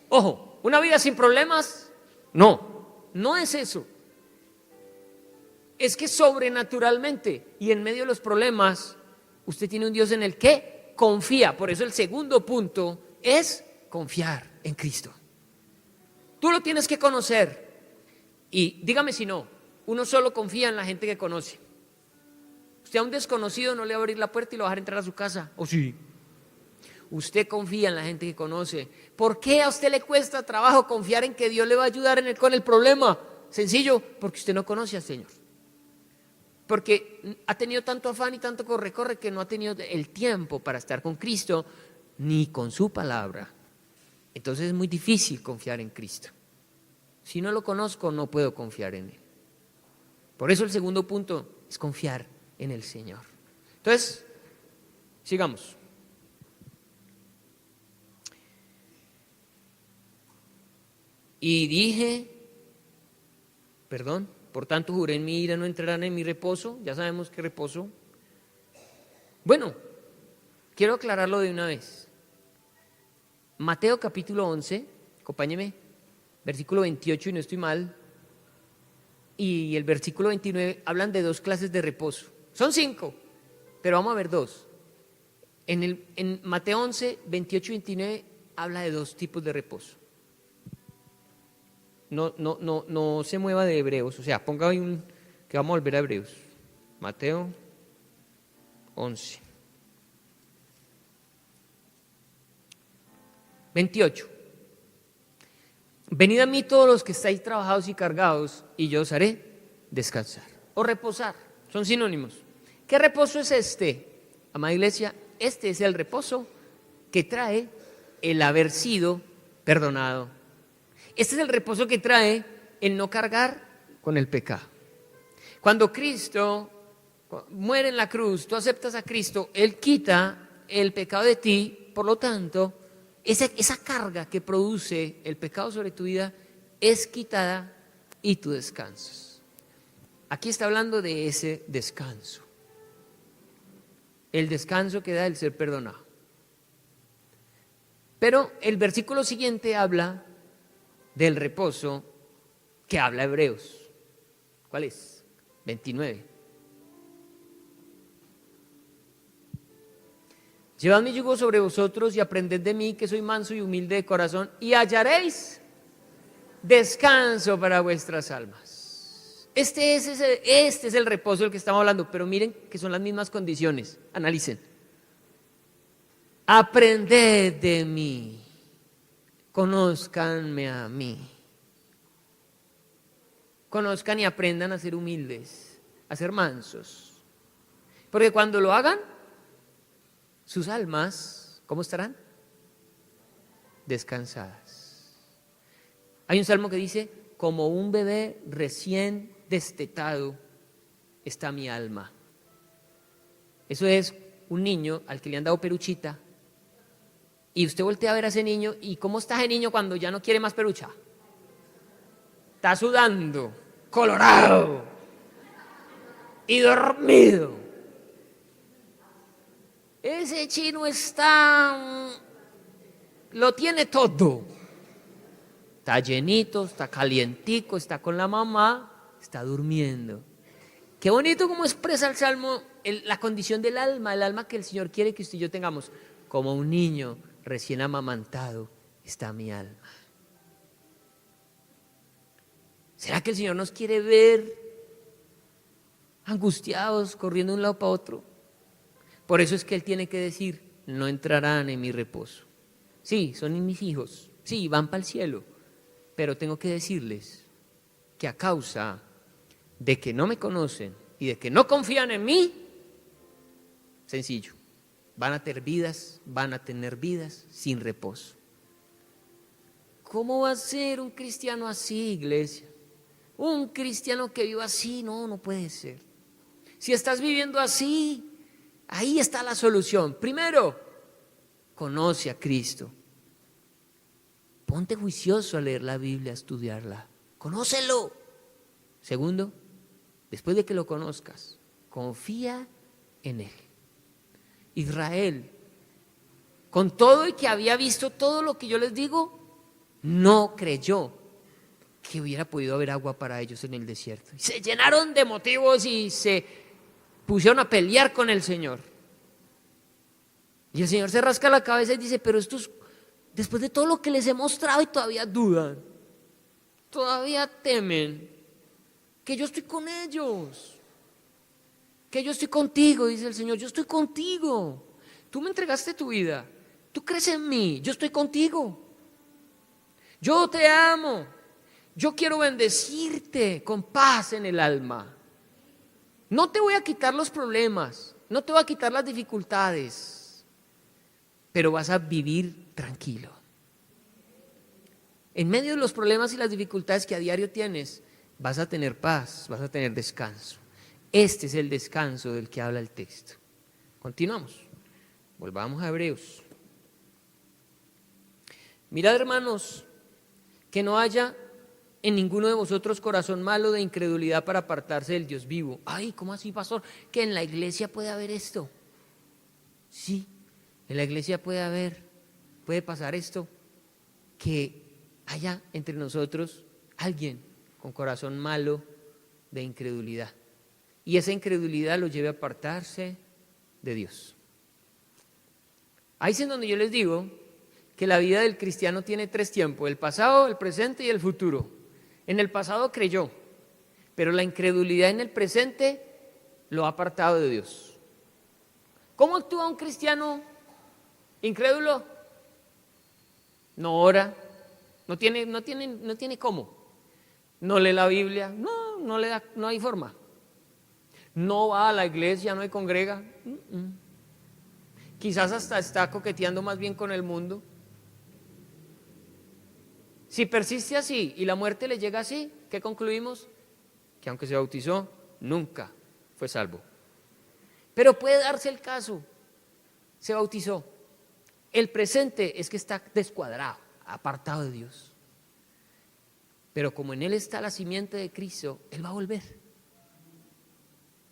Ojo, ¿una vida sin problemas? No es eso. Es que sobrenaturalmente y en medio de los problemas, usted tiene un Dios en el que confía. Por eso el segundo punto es confiar en Cristo. Tú lo tienes que conocer. Y dígame si no, uno solo confía en la gente que conoce. Usted a un desconocido no le va a abrir la puerta y lo va a dejar entrar a su casa. ¿O sí? Usted confía en la gente que conoce. ¿Por qué a usted le cuesta trabajo confiar en que Dios le va a ayudar con el problema? Sencillo, porque usted no conoce al Señor. Porque ha tenido tanto afán y tanto corre que no ha tenido el tiempo para estar con Cristo ni con su palabra. Entonces es muy difícil confiar en Cristo. Si no lo conozco, no puedo confiar en Él. Por eso el segundo punto es confiar en el Señor. Entonces, sigamos. Y dije, por tanto juré en mi ira, no entrarán en mi reposo. Ya sabemos qué reposo. Bueno, quiero aclararlo de una vez. Mateo capítulo 11, acompáñeme, versículo 28, y no estoy mal, y el versículo 29 hablan de dos clases de reposo. Son 5, pero vamos a ver 2. En Mateo 11, 28 y 29 habla de 2 tipos de reposo. No se mueva de Hebreos, o sea, ponga ahí que vamos a volver a Hebreos. Mateo 11. 28. Venid a mí todos los que estáis trabajados y cargados, y yo os haré descansar. O reposar, son sinónimos. ¿Qué reposo es este, amada iglesia? Este es el reposo que trae el haber sido perdonado. Este es el reposo que trae el no cargar con el pecado. Cuando Cristo muere en la cruz, tú aceptas a Cristo, Él quita el pecado de ti, por lo tanto, esa carga que produce el pecado sobre tu vida es quitada y tú descansas. Aquí está hablando de ese descanso. El descanso que da el ser perdonado. Pero el versículo siguiente habla del reposo que habla Hebreos. ¿Cuál es? 29. Llevad mi yugo sobre vosotros y aprended de mí, que soy manso y humilde de corazón, y hallaréis descanso para vuestras almas. Este es el reposo del que estamos hablando, pero miren que son las mismas condiciones. Analicen. Aprended de mí, conózcanme a mí. Conozcan y aprendan a ser humildes, a ser mansos. Porque cuando lo hagan, sus almas, ¿cómo estarán? Descansadas. Hay un salmo que dice, como un bebé recién destetado está mi alma. Eso es un niño al que le han dado peruchita Y usted voltea a ver a ese niño, ¿y cómo está ese niño cuando ya no quiere más pelucha? Está sudando, colorado y dormido. Ese chino lo tiene todo. Está llenito, está calientico, está con la mamá, está durmiendo. Qué bonito cómo expresa el Salmo la condición del alma, el alma que el Señor quiere que usted y yo tengamos. Como un niño recién amamantado está mi alma. ¿Será que el Señor nos quiere ver angustiados, corriendo de un lado para otro? Por eso es que Él tiene que decir, no entrarán en mi reposo. Sí, son mis hijos, sí, van para el cielo, pero tengo que decirles que a causa de que no me conocen y de que no confían en mí, sencillo, van a tener vidas sin reposo. ¿Cómo va a ser un cristiano así, iglesia? Un cristiano que viva así, no puede ser. Si estás viviendo así, ahí está la solución. Primero, conoce a Cristo. Ponte juicioso a leer la Biblia, a estudiarla. Conócelo. Segundo, después de que lo conozcas, confía en Él. Israel, con todo y que había visto todo lo que yo les digo, no creyó que hubiera podido haber agua para ellos en el desierto. Y se llenaron de motivos y se pusieron a pelear con el Señor. Y el Señor se rasca la cabeza y dice, pero estos, después de todo lo que les he mostrado y todavía dudan, todavía temen, que yo estoy con ellos, que yo estoy contigo, dice el Señor, yo estoy contigo. Tú me entregaste tu vida, tú crees en mí, yo estoy contigo. Yo te amo, yo quiero bendecirte con paz en el alma. No te voy a quitar los problemas, no te voy a quitar las dificultades, pero vas a vivir tranquilo. En medio de los problemas y las dificultades que a diario tienes, vas a tener paz, vas a tener descanso. Este es el descanso del que habla el texto. Continuamos, volvamos a Hebreos. Mirad, hermanos, que no haya en ninguno de vosotros corazón malo de incredulidad para apartarse del Dios vivo. Ay, ¿cómo así, pastor? Que en la iglesia puede haber esto. Sí, en la iglesia puede pasar esto, que haya entre nosotros alguien con corazón malo de incredulidad. Y esa incredulidad lo lleve a apartarse de Dios. Ahí es en donde yo les digo que la vida del cristiano tiene tres tiempos: el pasado, el presente y el futuro. En el pasado creyó, pero la incredulidad en el presente lo ha apartado de Dios. ¿Cómo actúa un cristiano incrédulo? No ora, no tiene cómo. No lee la Biblia, no hay forma. No va a la iglesia, no hay congrega. Quizás hasta está coqueteando más bien con el mundo. Si persiste así y la muerte le llega así, ¿qué concluimos? Que aunque se bautizó, nunca fue salvo. Pero puede darse el caso, se bautizó. El presente es que está descuadrado, apartado de Dios. Pero como en él está la simiente de Cristo, él va a volver.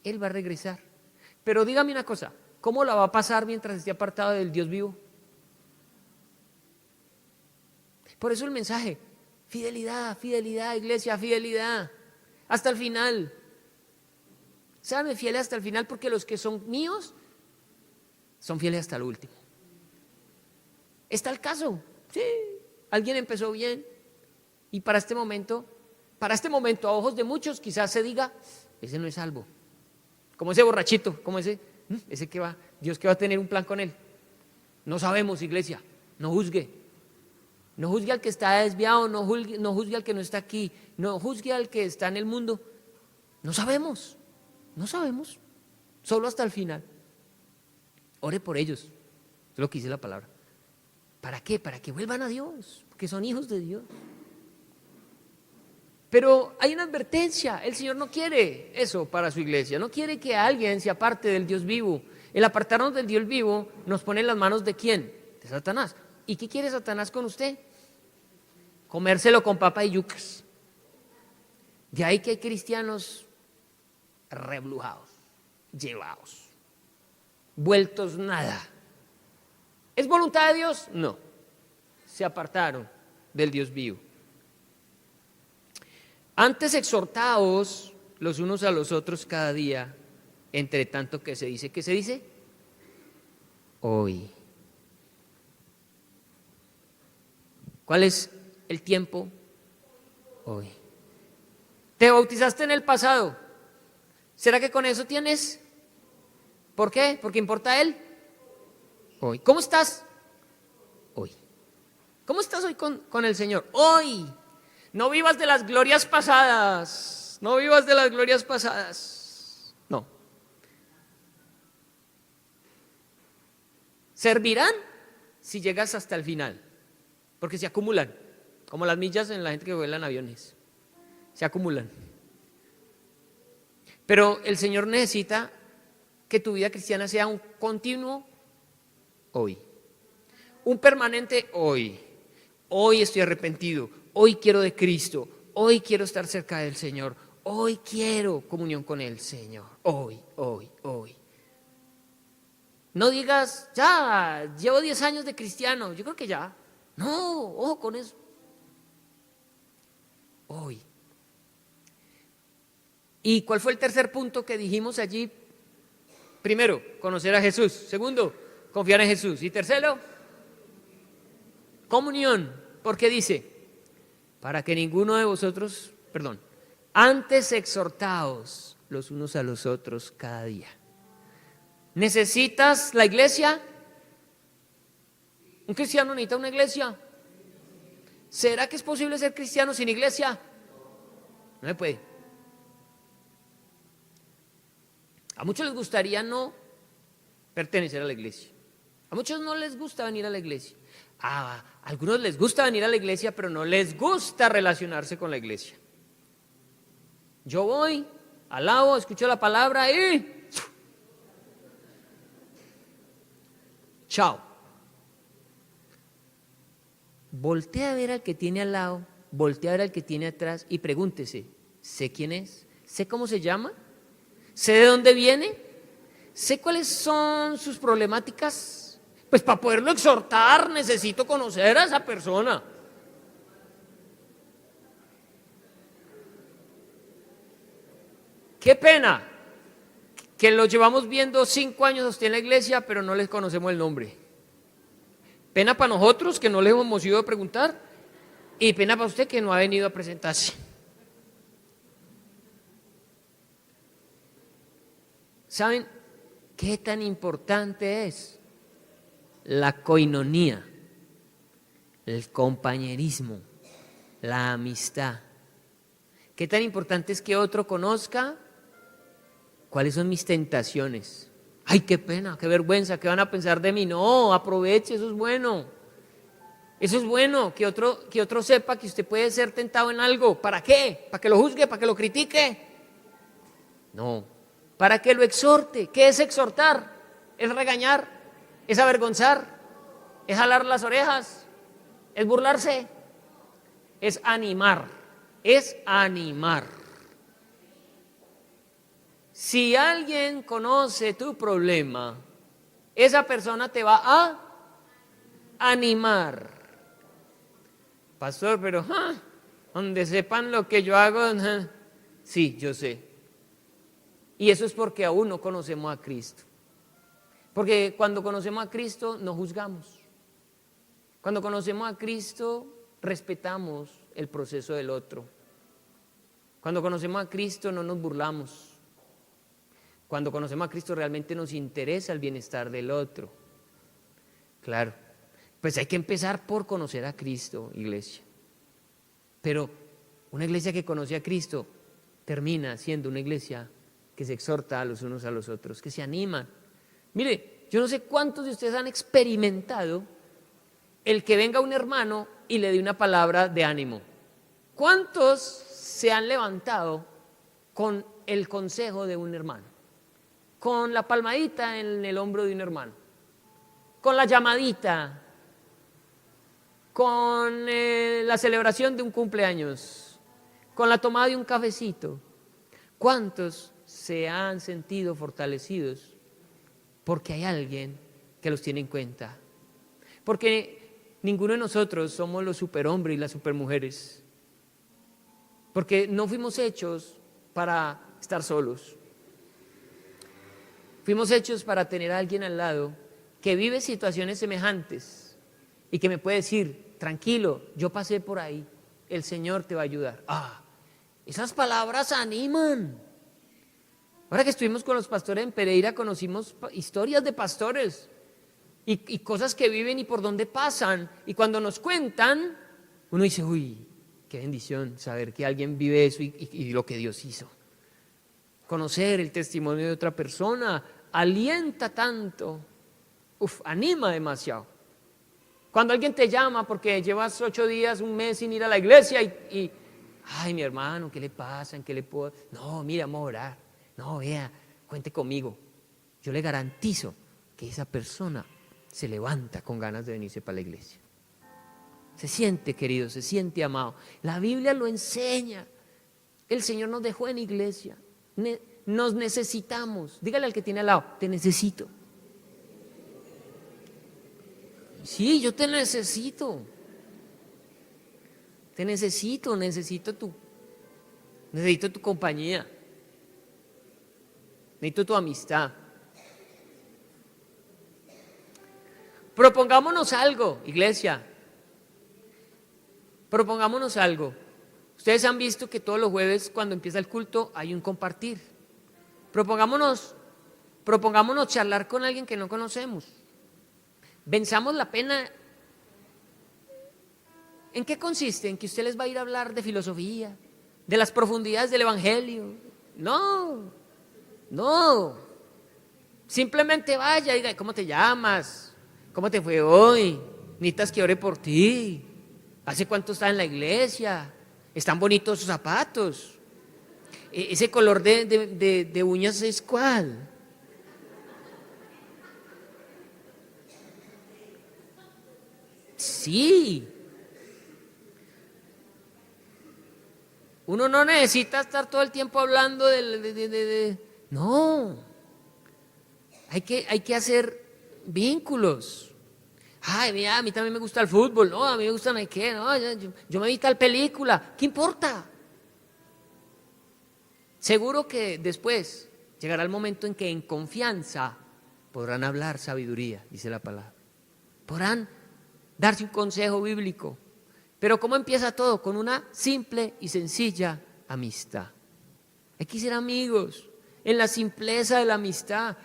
Él va a regresar. Pero dígame una cosa, ¿cómo la va a pasar mientras esté apartado del Dios vivo? Por eso el mensaje, fidelidad, fidelidad, iglesia, fidelidad, hasta el final. Sean fieles hasta el final, porque los que son míos son fieles hasta el último. Está el caso, sí, alguien empezó bien y para este momento a ojos de muchos quizás se diga, ese no es salvo. Como ese borrachito, como ese que va, Dios que va a tener un plan con él. No sabemos, iglesia, no juzgue. No juzgue al que está desviado, no juzgue al que no está aquí, no juzgue al que está en el mundo. No sabemos, solo hasta el final. Ore por ellos, es lo que dice la palabra. ¿Para qué? Para que vuelvan a Dios, porque son hijos de Dios. Pero hay una advertencia, el Señor no quiere eso para su iglesia, no quiere que alguien se aparte del Dios vivo. El apartarnos del Dios vivo nos pone en las manos ¿de quién? De Satanás. ¿Y qué quiere Satanás con usted? Comérselo con papa y yucas. De ahí que hay cristianos reblujados, llevados, vueltos nada. ¿Es voluntad de Dios? No. Se apartaron del Dios vivo. Antes exhortaos los unos a los otros cada día, entre tanto que se dice. ¿Qué se dice? Hoy. ¿Cuál es el tiempo? Hoy. ¿Te bautizaste en el pasado? ¿Será que con eso tienes? ¿Por qué? ¿Porque importa Él? Hoy. ¿Cómo estás? Hoy. ¿Cómo estás hoy con el Señor? Hoy. No vivas de las glorias pasadas. No vivas de las glorias pasadas. No. Servirán si llegas hasta el final, porque se acumulan, como las millas en la gente que vuela en aviones. Se acumulan. Pero el Señor necesita que tu vida cristiana sea un continuo hoy, un permanente hoy. Hoy estoy arrepentido, hoy quiero de Cristo, hoy quiero estar cerca del Señor, hoy quiero comunión con el Señor, hoy. No digas, ya, llevo 10 años de cristiano, yo creo que ya. No, ojo con eso. Hoy. ¿Y cuál fue el tercer punto que dijimos allí? Primero, conocer a Jesús. Segundo, confiar en Jesús. Y tercero, comunión. Porque dice, para que ninguno de vosotros, antes exhortaos los unos a los otros cada día. ¿Necesitas la iglesia? ¿Un cristiano necesita una iglesia? ¿Será que es posible ser cristiano sin iglesia? No se puede. A muchos les gustaría no pertenecer a la iglesia. A muchos no les gusta venir a la iglesia. A algunos les gusta venir a la iglesia, pero no les gusta relacionarse con la iglesia. Yo voy, alabo, escucho la palabra y chao. Voltea a ver al que tiene al lado, voltea a ver al que tiene atrás y pregúntese, ¿sé quién es? ¿Sé cómo se llama? ¿Sé de dónde viene? ¿Sé cuáles son sus problemáticas? Pues para poderlo exhortar necesito conocer a esa persona. Qué pena que lo llevamos viendo 5 años a usted en la iglesia, pero no les conocemos el nombre. Pena para nosotros que no le hemos ido a preguntar y pena para usted que no ha venido a presentarse. ¿Saben qué tan importante es la coinonía, el compañerismo, la amistad? ¿Qué tan importante es que otro conozca cuáles son mis tentaciones? Ay, qué pena, qué vergüenza, ¿qué van a pensar de mí? No, aproveche, eso es bueno. Eso es bueno, que otro sepa que usted puede ser tentado en algo. ¿Para qué? ¿Para que lo juzgue? ¿Para que lo critique? No, para que lo exhorte. ¿Qué es exhortar? ¿Es regañar? ¿Es avergonzar? ¿Es jalar las orejas? ¿Es burlarse? Es animar. Es animar. Si alguien conoce tu problema, esa persona te va a animar. Pastor, pero donde sepan lo que yo hago, sí, yo sé. Y eso es porque aún no conocemos a Cristo. Porque cuando conocemos a Cristo no juzgamos. Cuando conocemos a Cristo respetamos el proceso del otro. Cuando conocemos a Cristo no nos burlamos. Cuando conocemos a Cristo realmente nos interesa el bienestar del otro. Claro, pues hay que empezar por conocer a Cristo, iglesia. Pero una iglesia que conoce a Cristo termina siendo una iglesia que se exhorta a los unos a los otros, que se animan. Mire, yo no sé cuántos de ustedes han experimentado el que venga un hermano y le dé una palabra de ánimo. ¿Cuántos se han levantado con el consejo de un hermano? Con la palmadita en el hombro de un hermano, con la llamadita, con la celebración de un cumpleaños, con la tomada de un cafecito. ¿Cuántos se han sentido fortalecidos porque hay alguien que los tiene en cuenta? Porque ninguno de nosotros somos los superhombres y las supermujeres. Porque no fuimos hechos para estar solos. Fuimos hechos para tener a alguien al lado que vive situaciones semejantes y que me puede decir, tranquilo, yo pasé por ahí, el Señor te va a ayudar. Esas palabras animan. Ahora que estuvimos con los pastores en Pereira, conocimos historias de pastores y cosas que viven y por dónde pasan. Y cuando nos cuentan, uno dice, uy, qué bendición saber que alguien vive eso y lo que Dios hizo. Conocer el testimonio de otra persona alienta tanto, anima demasiado. Cuando alguien te llama porque llevas 8 días, un mes sin ir a la iglesia y ay, mi hermano, ¿qué le pasa? ¿En qué le puedo? No, mira, vamos a orar. No, vea, cuente conmigo. Yo le garantizo que esa persona se levanta con ganas de venirse para la iglesia. Se siente querido, se siente amado. La Biblia lo enseña. El Señor nos dejó en iglesia. Nos necesitamos. Dígale al que tiene al lado, te necesito. Sí, yo te necesito. Te necesito, necesito tu compañía. Necesito tu amistad. Propongámonos algo, iglesia. Propongámonos algo. Ustedes han visto que todos los jueves cuando empieza el culto hay un compartir. Propongámonos charlar con alguien que no conocemos. Venzamos la pena. ¿En qué consiste? En que usted les va a ir a hablar de filosofía, de las profundidades del evangelio. No. Simplemente vaya y diga, ¿cómo te llamas? ¿Cómo te fue hoy? ¿Necesitas que ore por ti? ¿Hace cuánto estás en la iglesia? ¿Están bonitos sus zapatos? ¿Ese color de uñas es cuál? Sí. Uno no necesita estar todo el tiempo hablando no. Hay que hacer vínculos. Ay, mira, a mí también me gusta el fútbol. No, a mí me gusta no hay qué. No, yo me vi tal película. ¿Qué importa? Seguro que después llegará el momento en que en confianza podrán hablar sabiduría, dice la palabra. Podrán darse un consejo bíblico. Pero ¿cómo empieza todo? Con una simple y sencilla amistad. Hay que ser amigos en la simpleza de la amistad.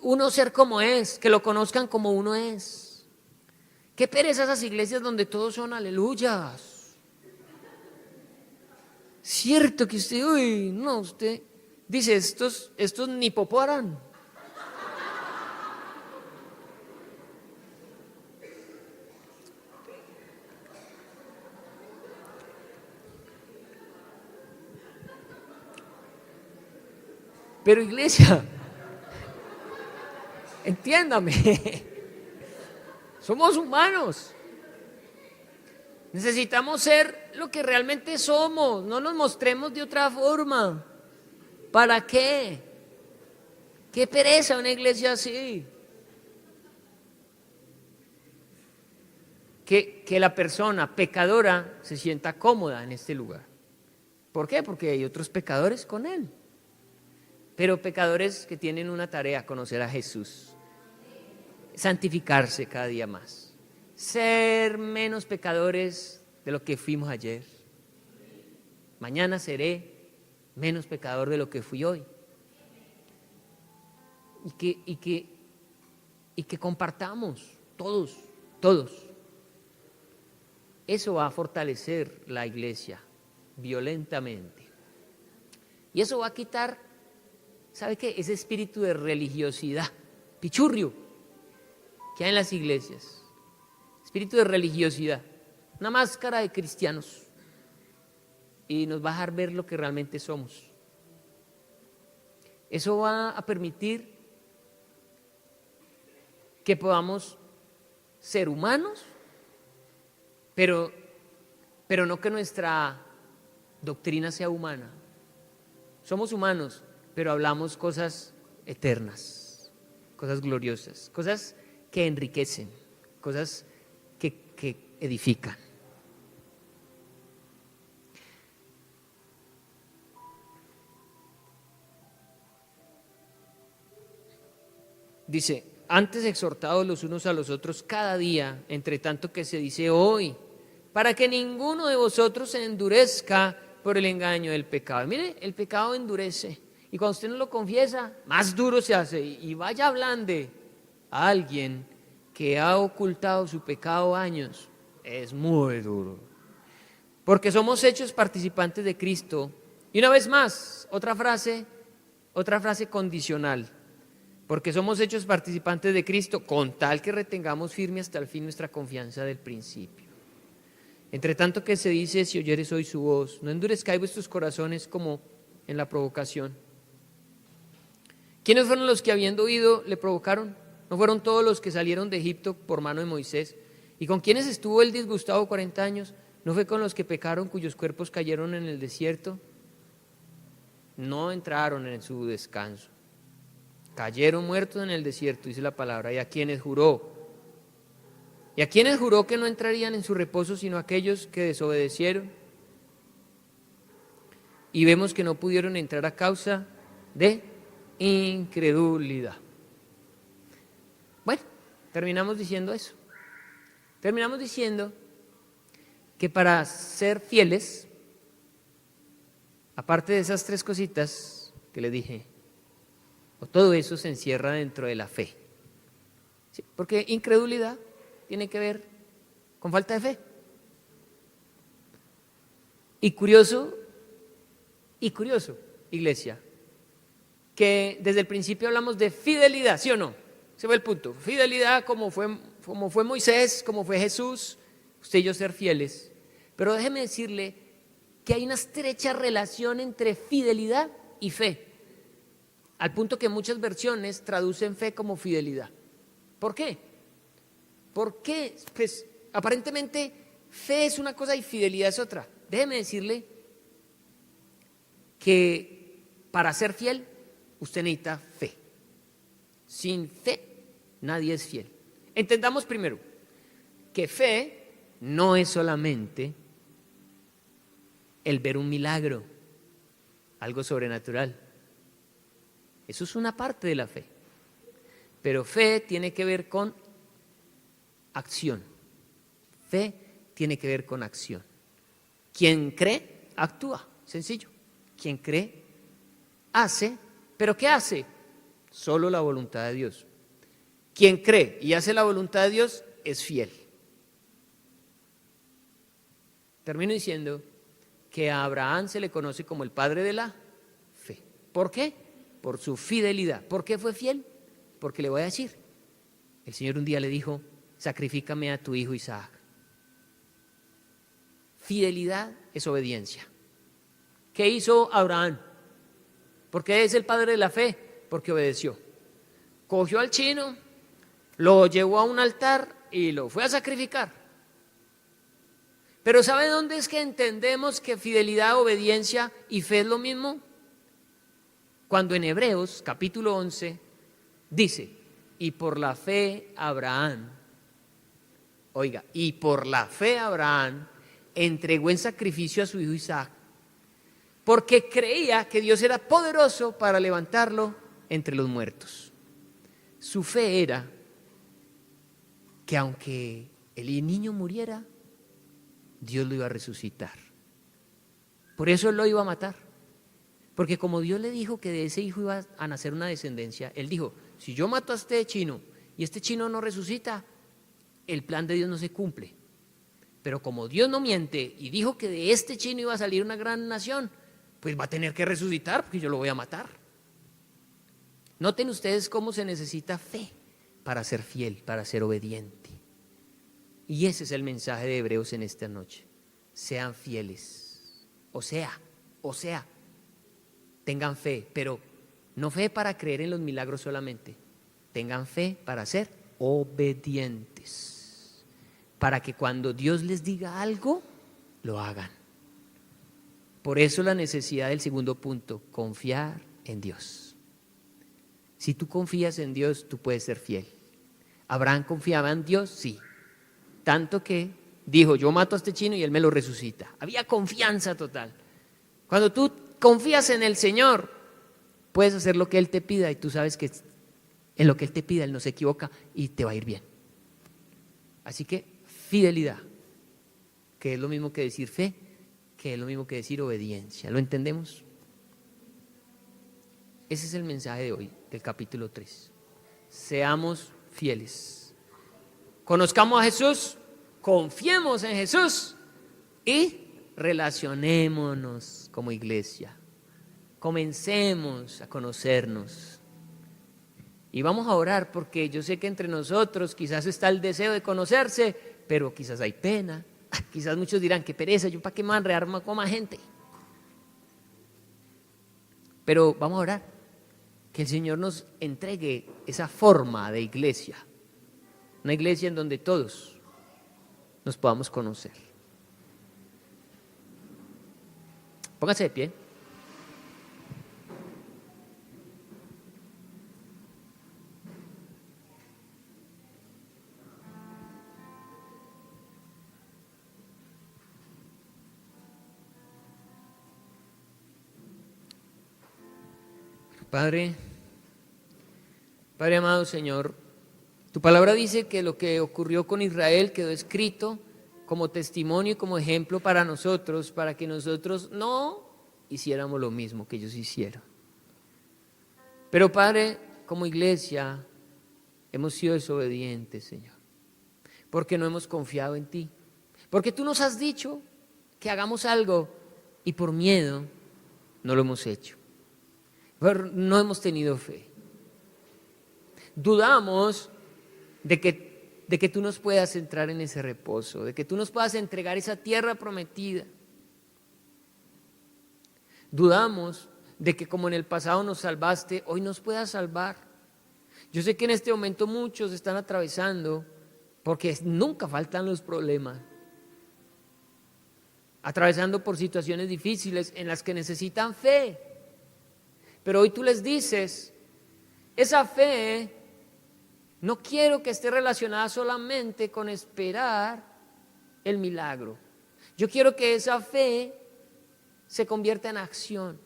Uno ser como es, que lo conozcan como uno es. Qué pereza esas iglesias donde todos son aleluyas. Cierto que usted, usted dice, estos ni popó harán. Pero iglesia, entiéndame, somos humanos. Necesitamos ser lo que realmente somos, no nos mostremos de otra forma. ¿Para qué? Qué pereza una iglesia así. Que la persona pecadora se sienta cómoda en este lugar. ¿Por qué? Porque hay otros pecadores con él. Pero pecadores que tienen una tarea, conocer a Jesús, santificarse cada día más, ser menos pecadores de lo que fuimos ayer. Mañana seré menos pecador de lo que fui hoy. Y que compartamos todos. Eso va a fortalecer la iglesia violentamente. Y eso va a quitar, ¿sabe qué? Ese espíritu de religiosidad, pichurrio, que hay en las iglesias. Espíritu de religiosidad, una máscara de cristianos. Y nos va a dejar ver lo que realmente somos. Eso va a permitir que podamos ser humanos pero no que nuestra doctrina sea humana. Somos humanos, pero hablamos cosas eternas, cosas gloriosas, cosas que enriquecen, cosas que edifican. Dice, antes exhortados los unos a los otros cada día, entre tanto que se dice hoy, para que ninguno de vosotros se endurezca por el engaño del pecado. Mire, el pecado endurece, y cuando usted no lo confiesa, más duro se hace, y vaya hablando a alguien que ha ocultado su pecado años, es muy duro, porque somos hechos participantes de Cristo. Y una vez más, otra frase condicional, porque somos hechos participantes de Cristo con tal que retengamos firme hasta el fin nuestra confianza del principio. Entre tanto que se dice, si oyeres hoy su voz, no endurezcáis vuestros corazones como en la provocación. ¿Quiénes fueron los que habiendo oído le provocaron? ¿No fueron todos los que salieron de Egipto por mano de Moisés? ¿Y con quiénes estuvo él disgustado 40 años? ¿No fue con los que pecaron, cuyos cuerpos cayeron en el desierto? No entraron en su descanso. Cayeron muertos en el desierto, dice la palabra. ¿Y a quiénes juró? ¿Y a quiénes juró que no entrarían en su reposo sino aquellos que desobedecieron? Y vemos que no pudieron entrar a causa de incredulidad. Bueno, terminamos diciendo eso. Terminamos diciendo que para ser fieles, aparte de esas tres cositas que le dije, todo eso se encierra dentro de la fe. ¿Sí? Porque incredulidad tiene que ver con falta de fe. Y curioso, iglesia, que desde el principio hablamos de fidelidad, ¿sí o no? Ese fue el punto. Fidelidad como fue Moisés, como fue Jesús, usted y yo ser fieles. Pero déjeme decirle que hay una estrecha relación entre fidelidad y fe, al punto que muchas versiones traducen fe como fidelidad. ¿Por qué? Porque pues, aparentemente fe es una cosa y fidelidad es otra. Déjeme decirle que para ser fiel usted necesita fe. Sin fe nadie es fiel. Entendamos primero que fe no es solamente el ver un milagro, algo sobrenatural. Eso es una parte de la fe. Pero fe tiene que ver con acción. Fe tiene que ver con acción. Quien cree, actúa. Sencillo. Quien cree, hace. ¿Pero qué hace? Solo la voluntad de Dios. Quien cree y hace la voluntad de Dios es fiel. Termino diciendo que a Abraham se le conoce como el padre de la fe. ¿Por qué? Por su fidelidad. ¿Por qué fue fiel? Porque le voy a decir, el Señor un día le dijo, sacrifícame a tu hijo Isaac. Fidelidad es obediencia. ¿Qué hizo Abraham? ¿Por qué es el padre de la fe? Porque obedeció. Cogió al chino, lo llevó a un altar y lo fue a sacrificar. Pero ¿sabe dónde es que entendemos que fidelidad, obediencia y fe es lo mismo? Cuando en Hebreos capítulo 11 dice, y por la fe Abraham, y por la fe Abraham entregó en sacrificio a su hijo Isaac, porque creía que Dios era poderoso para levantarlo entre los muertos. Su fe era que aunque el niño muriera, Dios lo iba a resucitar. Por eso él lo iba a matar. Porque como Dios le dijo que de ese hijo iba a nacer una descendencia, él dijo, si yo mato a este chino y este chino no resucita, el plan de Dios no se cumple. Pero como Dios no miente y dijo que de este chino iba a salir una gran nación, pues va a tener que resucitar porque yo lo voy a matar. Noten ustedes cómo se necesita fe para ser fiel, para ser obediente. Y ese es el mensaje de Hebreos en esta noche. Sean fieles. O sea, tengan fe, pero no fe para creer en los milagros solamente. Tengan fe para ser obedientes. para que cuando Dios les diga algo, lo hagan. Por eso la necesidad del segundo punto, confiar en Dios. Si tú confías en Dios, tú puedes ser fiel. ¿Abraham confiaba en Dios? Sí. Tanto que dijo, yo mato a este chino y él me lo resucita. Había confianza total. Cuando tú confías en el Señor, puedes hacer lo que Él te pida y tú sabes que en lo que Él te pida Él no se equivoca y te va a ir bien. Así que fidelidad, que es lo mismo que decir fe, que es lo mismo que decir obediencia. ¿Lo entendemos? Ese es el mensaje de hoy, del capítulo 3. Seamos fieles. Conozcamos a Jesús, confiemos en Jesús y relacionémonos como iglesia. Comencemos a conocernos. Y vamos a orar porque yo sé que entre nosotros quizás está el deseo de conocerse, pero quizás hay pena. Quizás muchos dirán, qué pereza, yo para qué me voy a enredar con más gente. Pero vamos a orar, que el Señor nos entregue esa forma de iglesia. Una iglesia en donde todos nos podamos conocer. Póngase de pie. Padre amado Señor, tu palabra dice que lo que ocurrió con Israel quedó escrito como testimonio y como ejemplo para nosotros, para que nosotros no hiciéramos lo mismo que ellos hicieron. Pero Padre, como iglesia, hemos sido desobedientes, Señor, porque no hemos confiado en ti, porque tú nos has dicho que hagamos algo y por miedo no lo hemos hecho. Pero no hemos tenido fe. Dudamos de que tú nos puedas entrar en ese reposo, de que tú nos puedas entregar esa tierra prometida. Dudamos de que como en el pasado nos salvaste, hoy nos puedas salvar. Yo sé que en este momento muchos están atravesando, porque nunca faltan los problemas, atravesando por situaciones difíciles en las que necesitan fe. Pero hoy tú les dices, esa fe no quiero que esté relacionada solamente con esperar el milagro. Yo quiero que esa fe se convierta en acción,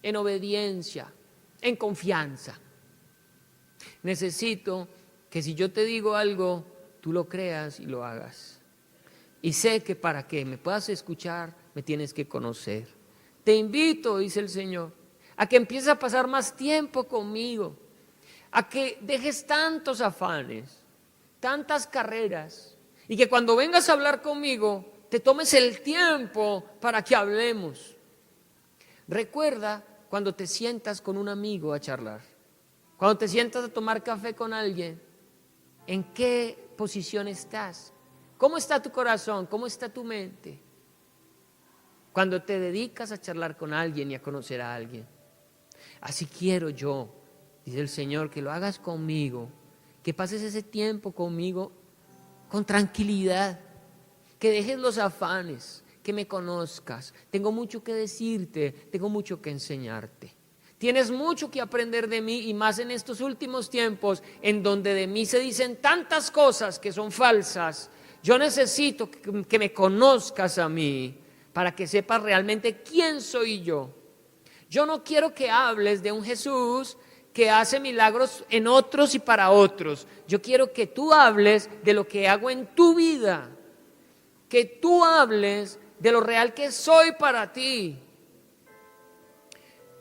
en obediencia, en confianza. Necesito que si yo te digo algo, tú lo creas y lo hagas. Y sé que para que me puedas escuchar, me tienes que conocer. Te invito, dice el Señor, a que empieces a pasar más tiempo conmigo, a que dejes tantos afanes, tantas carreras, y que cuando vengas a hablar conmigo, te tomes el tiempo para que hablemos. Recuerda cuando te sientas con un amigo a charlar, cuando te sientas a tomar café con alguien, ¿en qué posición estás? ¿Cómo está tu corazón? ¿Cómo está tu mente? Cuando te dedicas a charlar con alguien y a conocer a alguien. Así quiero yo, dice el Señor, que lo hagas conmigo, que pases ese tiempo conmigo con tranquilidad, que dejes los afanes, que me conozcas. Tengo mucho que decirte, tengo mucho que enseñarte. Tienes mucho que aprender de mí y más en estos últimos tiempos en donde de mí se dicen tantas cosas que son falsas. Yo necesito que me conozcas a mí para que sepas realmente quién soy yo. Yo no quiero que hables de un Jesús que hace milagros en otros y para otros. Yo quiero que tú hables de lo que hago en tu vida, que tú hables de lo real que soy para ti,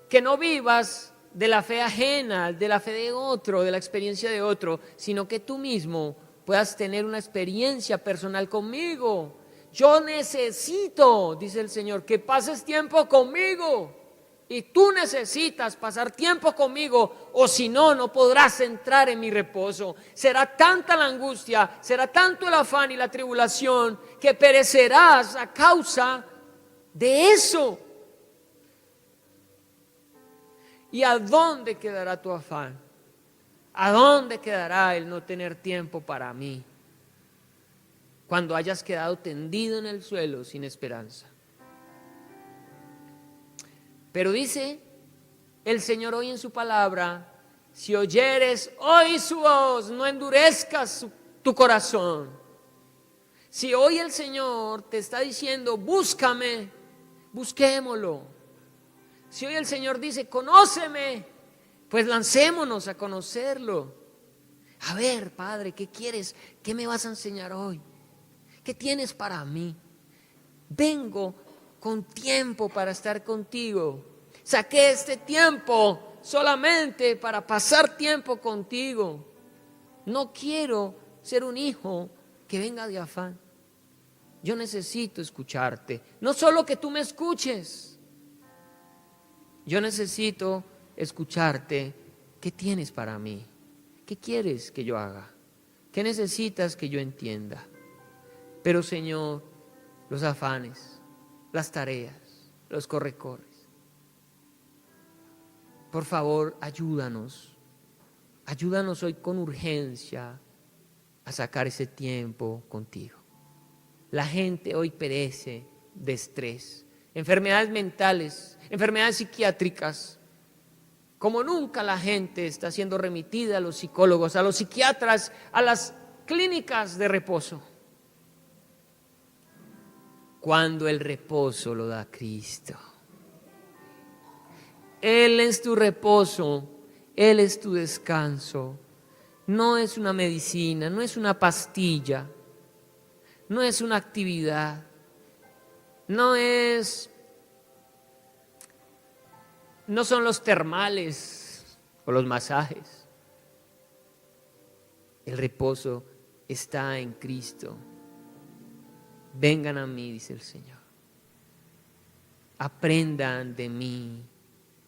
que no vivas de la fe ajena, de la fe de otro, de la experiencia de otro, sino que tú mismo puedas tener una experiencia personal conmigo. Yo necesito, dice el Señor, que pases tiempo conmigo. Y tú necesitas pasar tiempo conmigo, o si no, no podrás entrar en mi reposo. Será tanta la angustia, será tanto el afán y la tribulación, que perecerás a causa de eso. ¿Y a dónde quedará tu afán? ¿A dónde quedará el no tener tiempo para mí? cuando hayas quedado tendido en el suelo sin esperanza. Pero dice el Señor hoy en su palabra: si oyeres hoy su voz, no endurezcas tu corazón. Si hoy el Señor te está diciendo: búscame, busquémoslo. Si hoy el Señor dice: conóceme, pues lancémonos a conocerlo. A ver, Padre, ¿qué quieres? ¿Qué me vas a enseñar hoy? ¿Qué tienes para mí? Vengo con tiempo para estar contigo. Saqué este tiempo solamente para pasar tiempo contigo. No quiero ser un hijo que venga de afán. Yo necesito escucharte. No solo que tú me escuches. Yo necesito escucharte. ¿Qué tienes para mí? ¿Qué quieres que yo haga? ¿Qué necesitas que yo entienda? Pero, Señor, los afanes, las tareas, los corre-corres. Por favor, ayúdanos. Ayúdanos hoy con urgencia a sacar ese tiempo contigo. La gente hoy perece de estrés, enfermedades mentales, enfermedades psiquiátricas. Como nunca la gente está siendo remitida a los psicólogos, a los psiquiatras, a las clínicas de reposo. Cuando el reposo lo da Cristo. Él es tu reposo, Él es tu descanso. No es una medicina, no es una pastilla, no es una actividad, no son los termales o los masajes. El reposo está en Cristo. Vengan a mí, dice el Señor. Aprendan de mí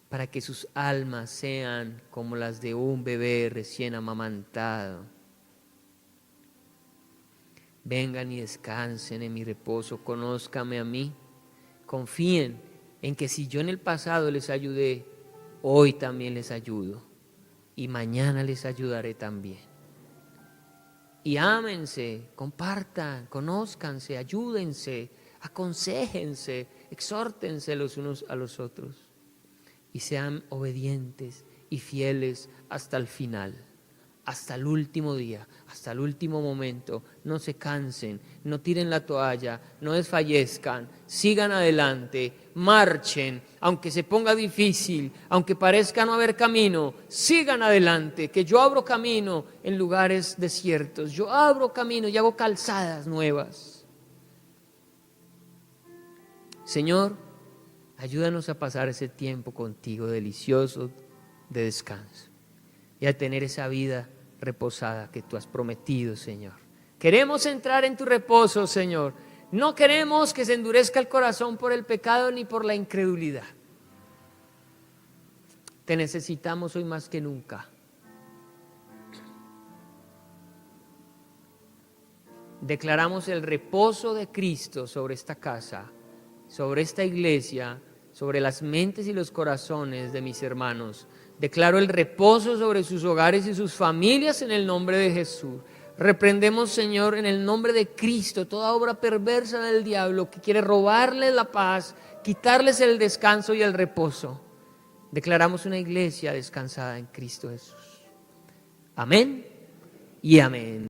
para que sus almas sean como las de un bebé recién amamantado. Vengan y descansen en mi reposo, conózcanme a mí, confíen en que si yo en el pasado les ayudé, hoy también les ayudo y mañana les ayudaré también. Y ámense, compartan, conózcanse, ayúdense, aconséjense, exhórtense los unos a los otros y sean obedientes y fieles hasta el final, hasta el último día, hasta el último momento. No se cansen, no tiren la toalla, no desfallezcan, sigan adelante, marchen, aunque se ponga difícil, aunque parezca no haber camino, sigan adelante, que yo abro camino en lugares desiertos, yo abro camino y hago calzadas nuevas. Señor, ayúdanos a pasar ese tiempo contigo delicioso de descanso y a tener esa vida reposada que tú has prometido, Señor. Queremos entrar en tu reposo, Señor. No queremos que se endurezca el corazón por el pecado ni por la incredulidad. Te necesitamos hoy más que nunca. Declaramos el reposo de Cristo sobre esta casa, sobre esta iglesia, sobre las mentes y los corazones de mis hermanos. Declaro el reposo sobre sus hogares y sus familias en el nombre de Jesús. Reprendemos, Señor, en el nombre de Cristo, toda obra perversa del diablo que quiere robarles la paz, quitarles el descanso y el reposo. Declaramos una iglesia descansada en Cristo Jesús. Amén y amén.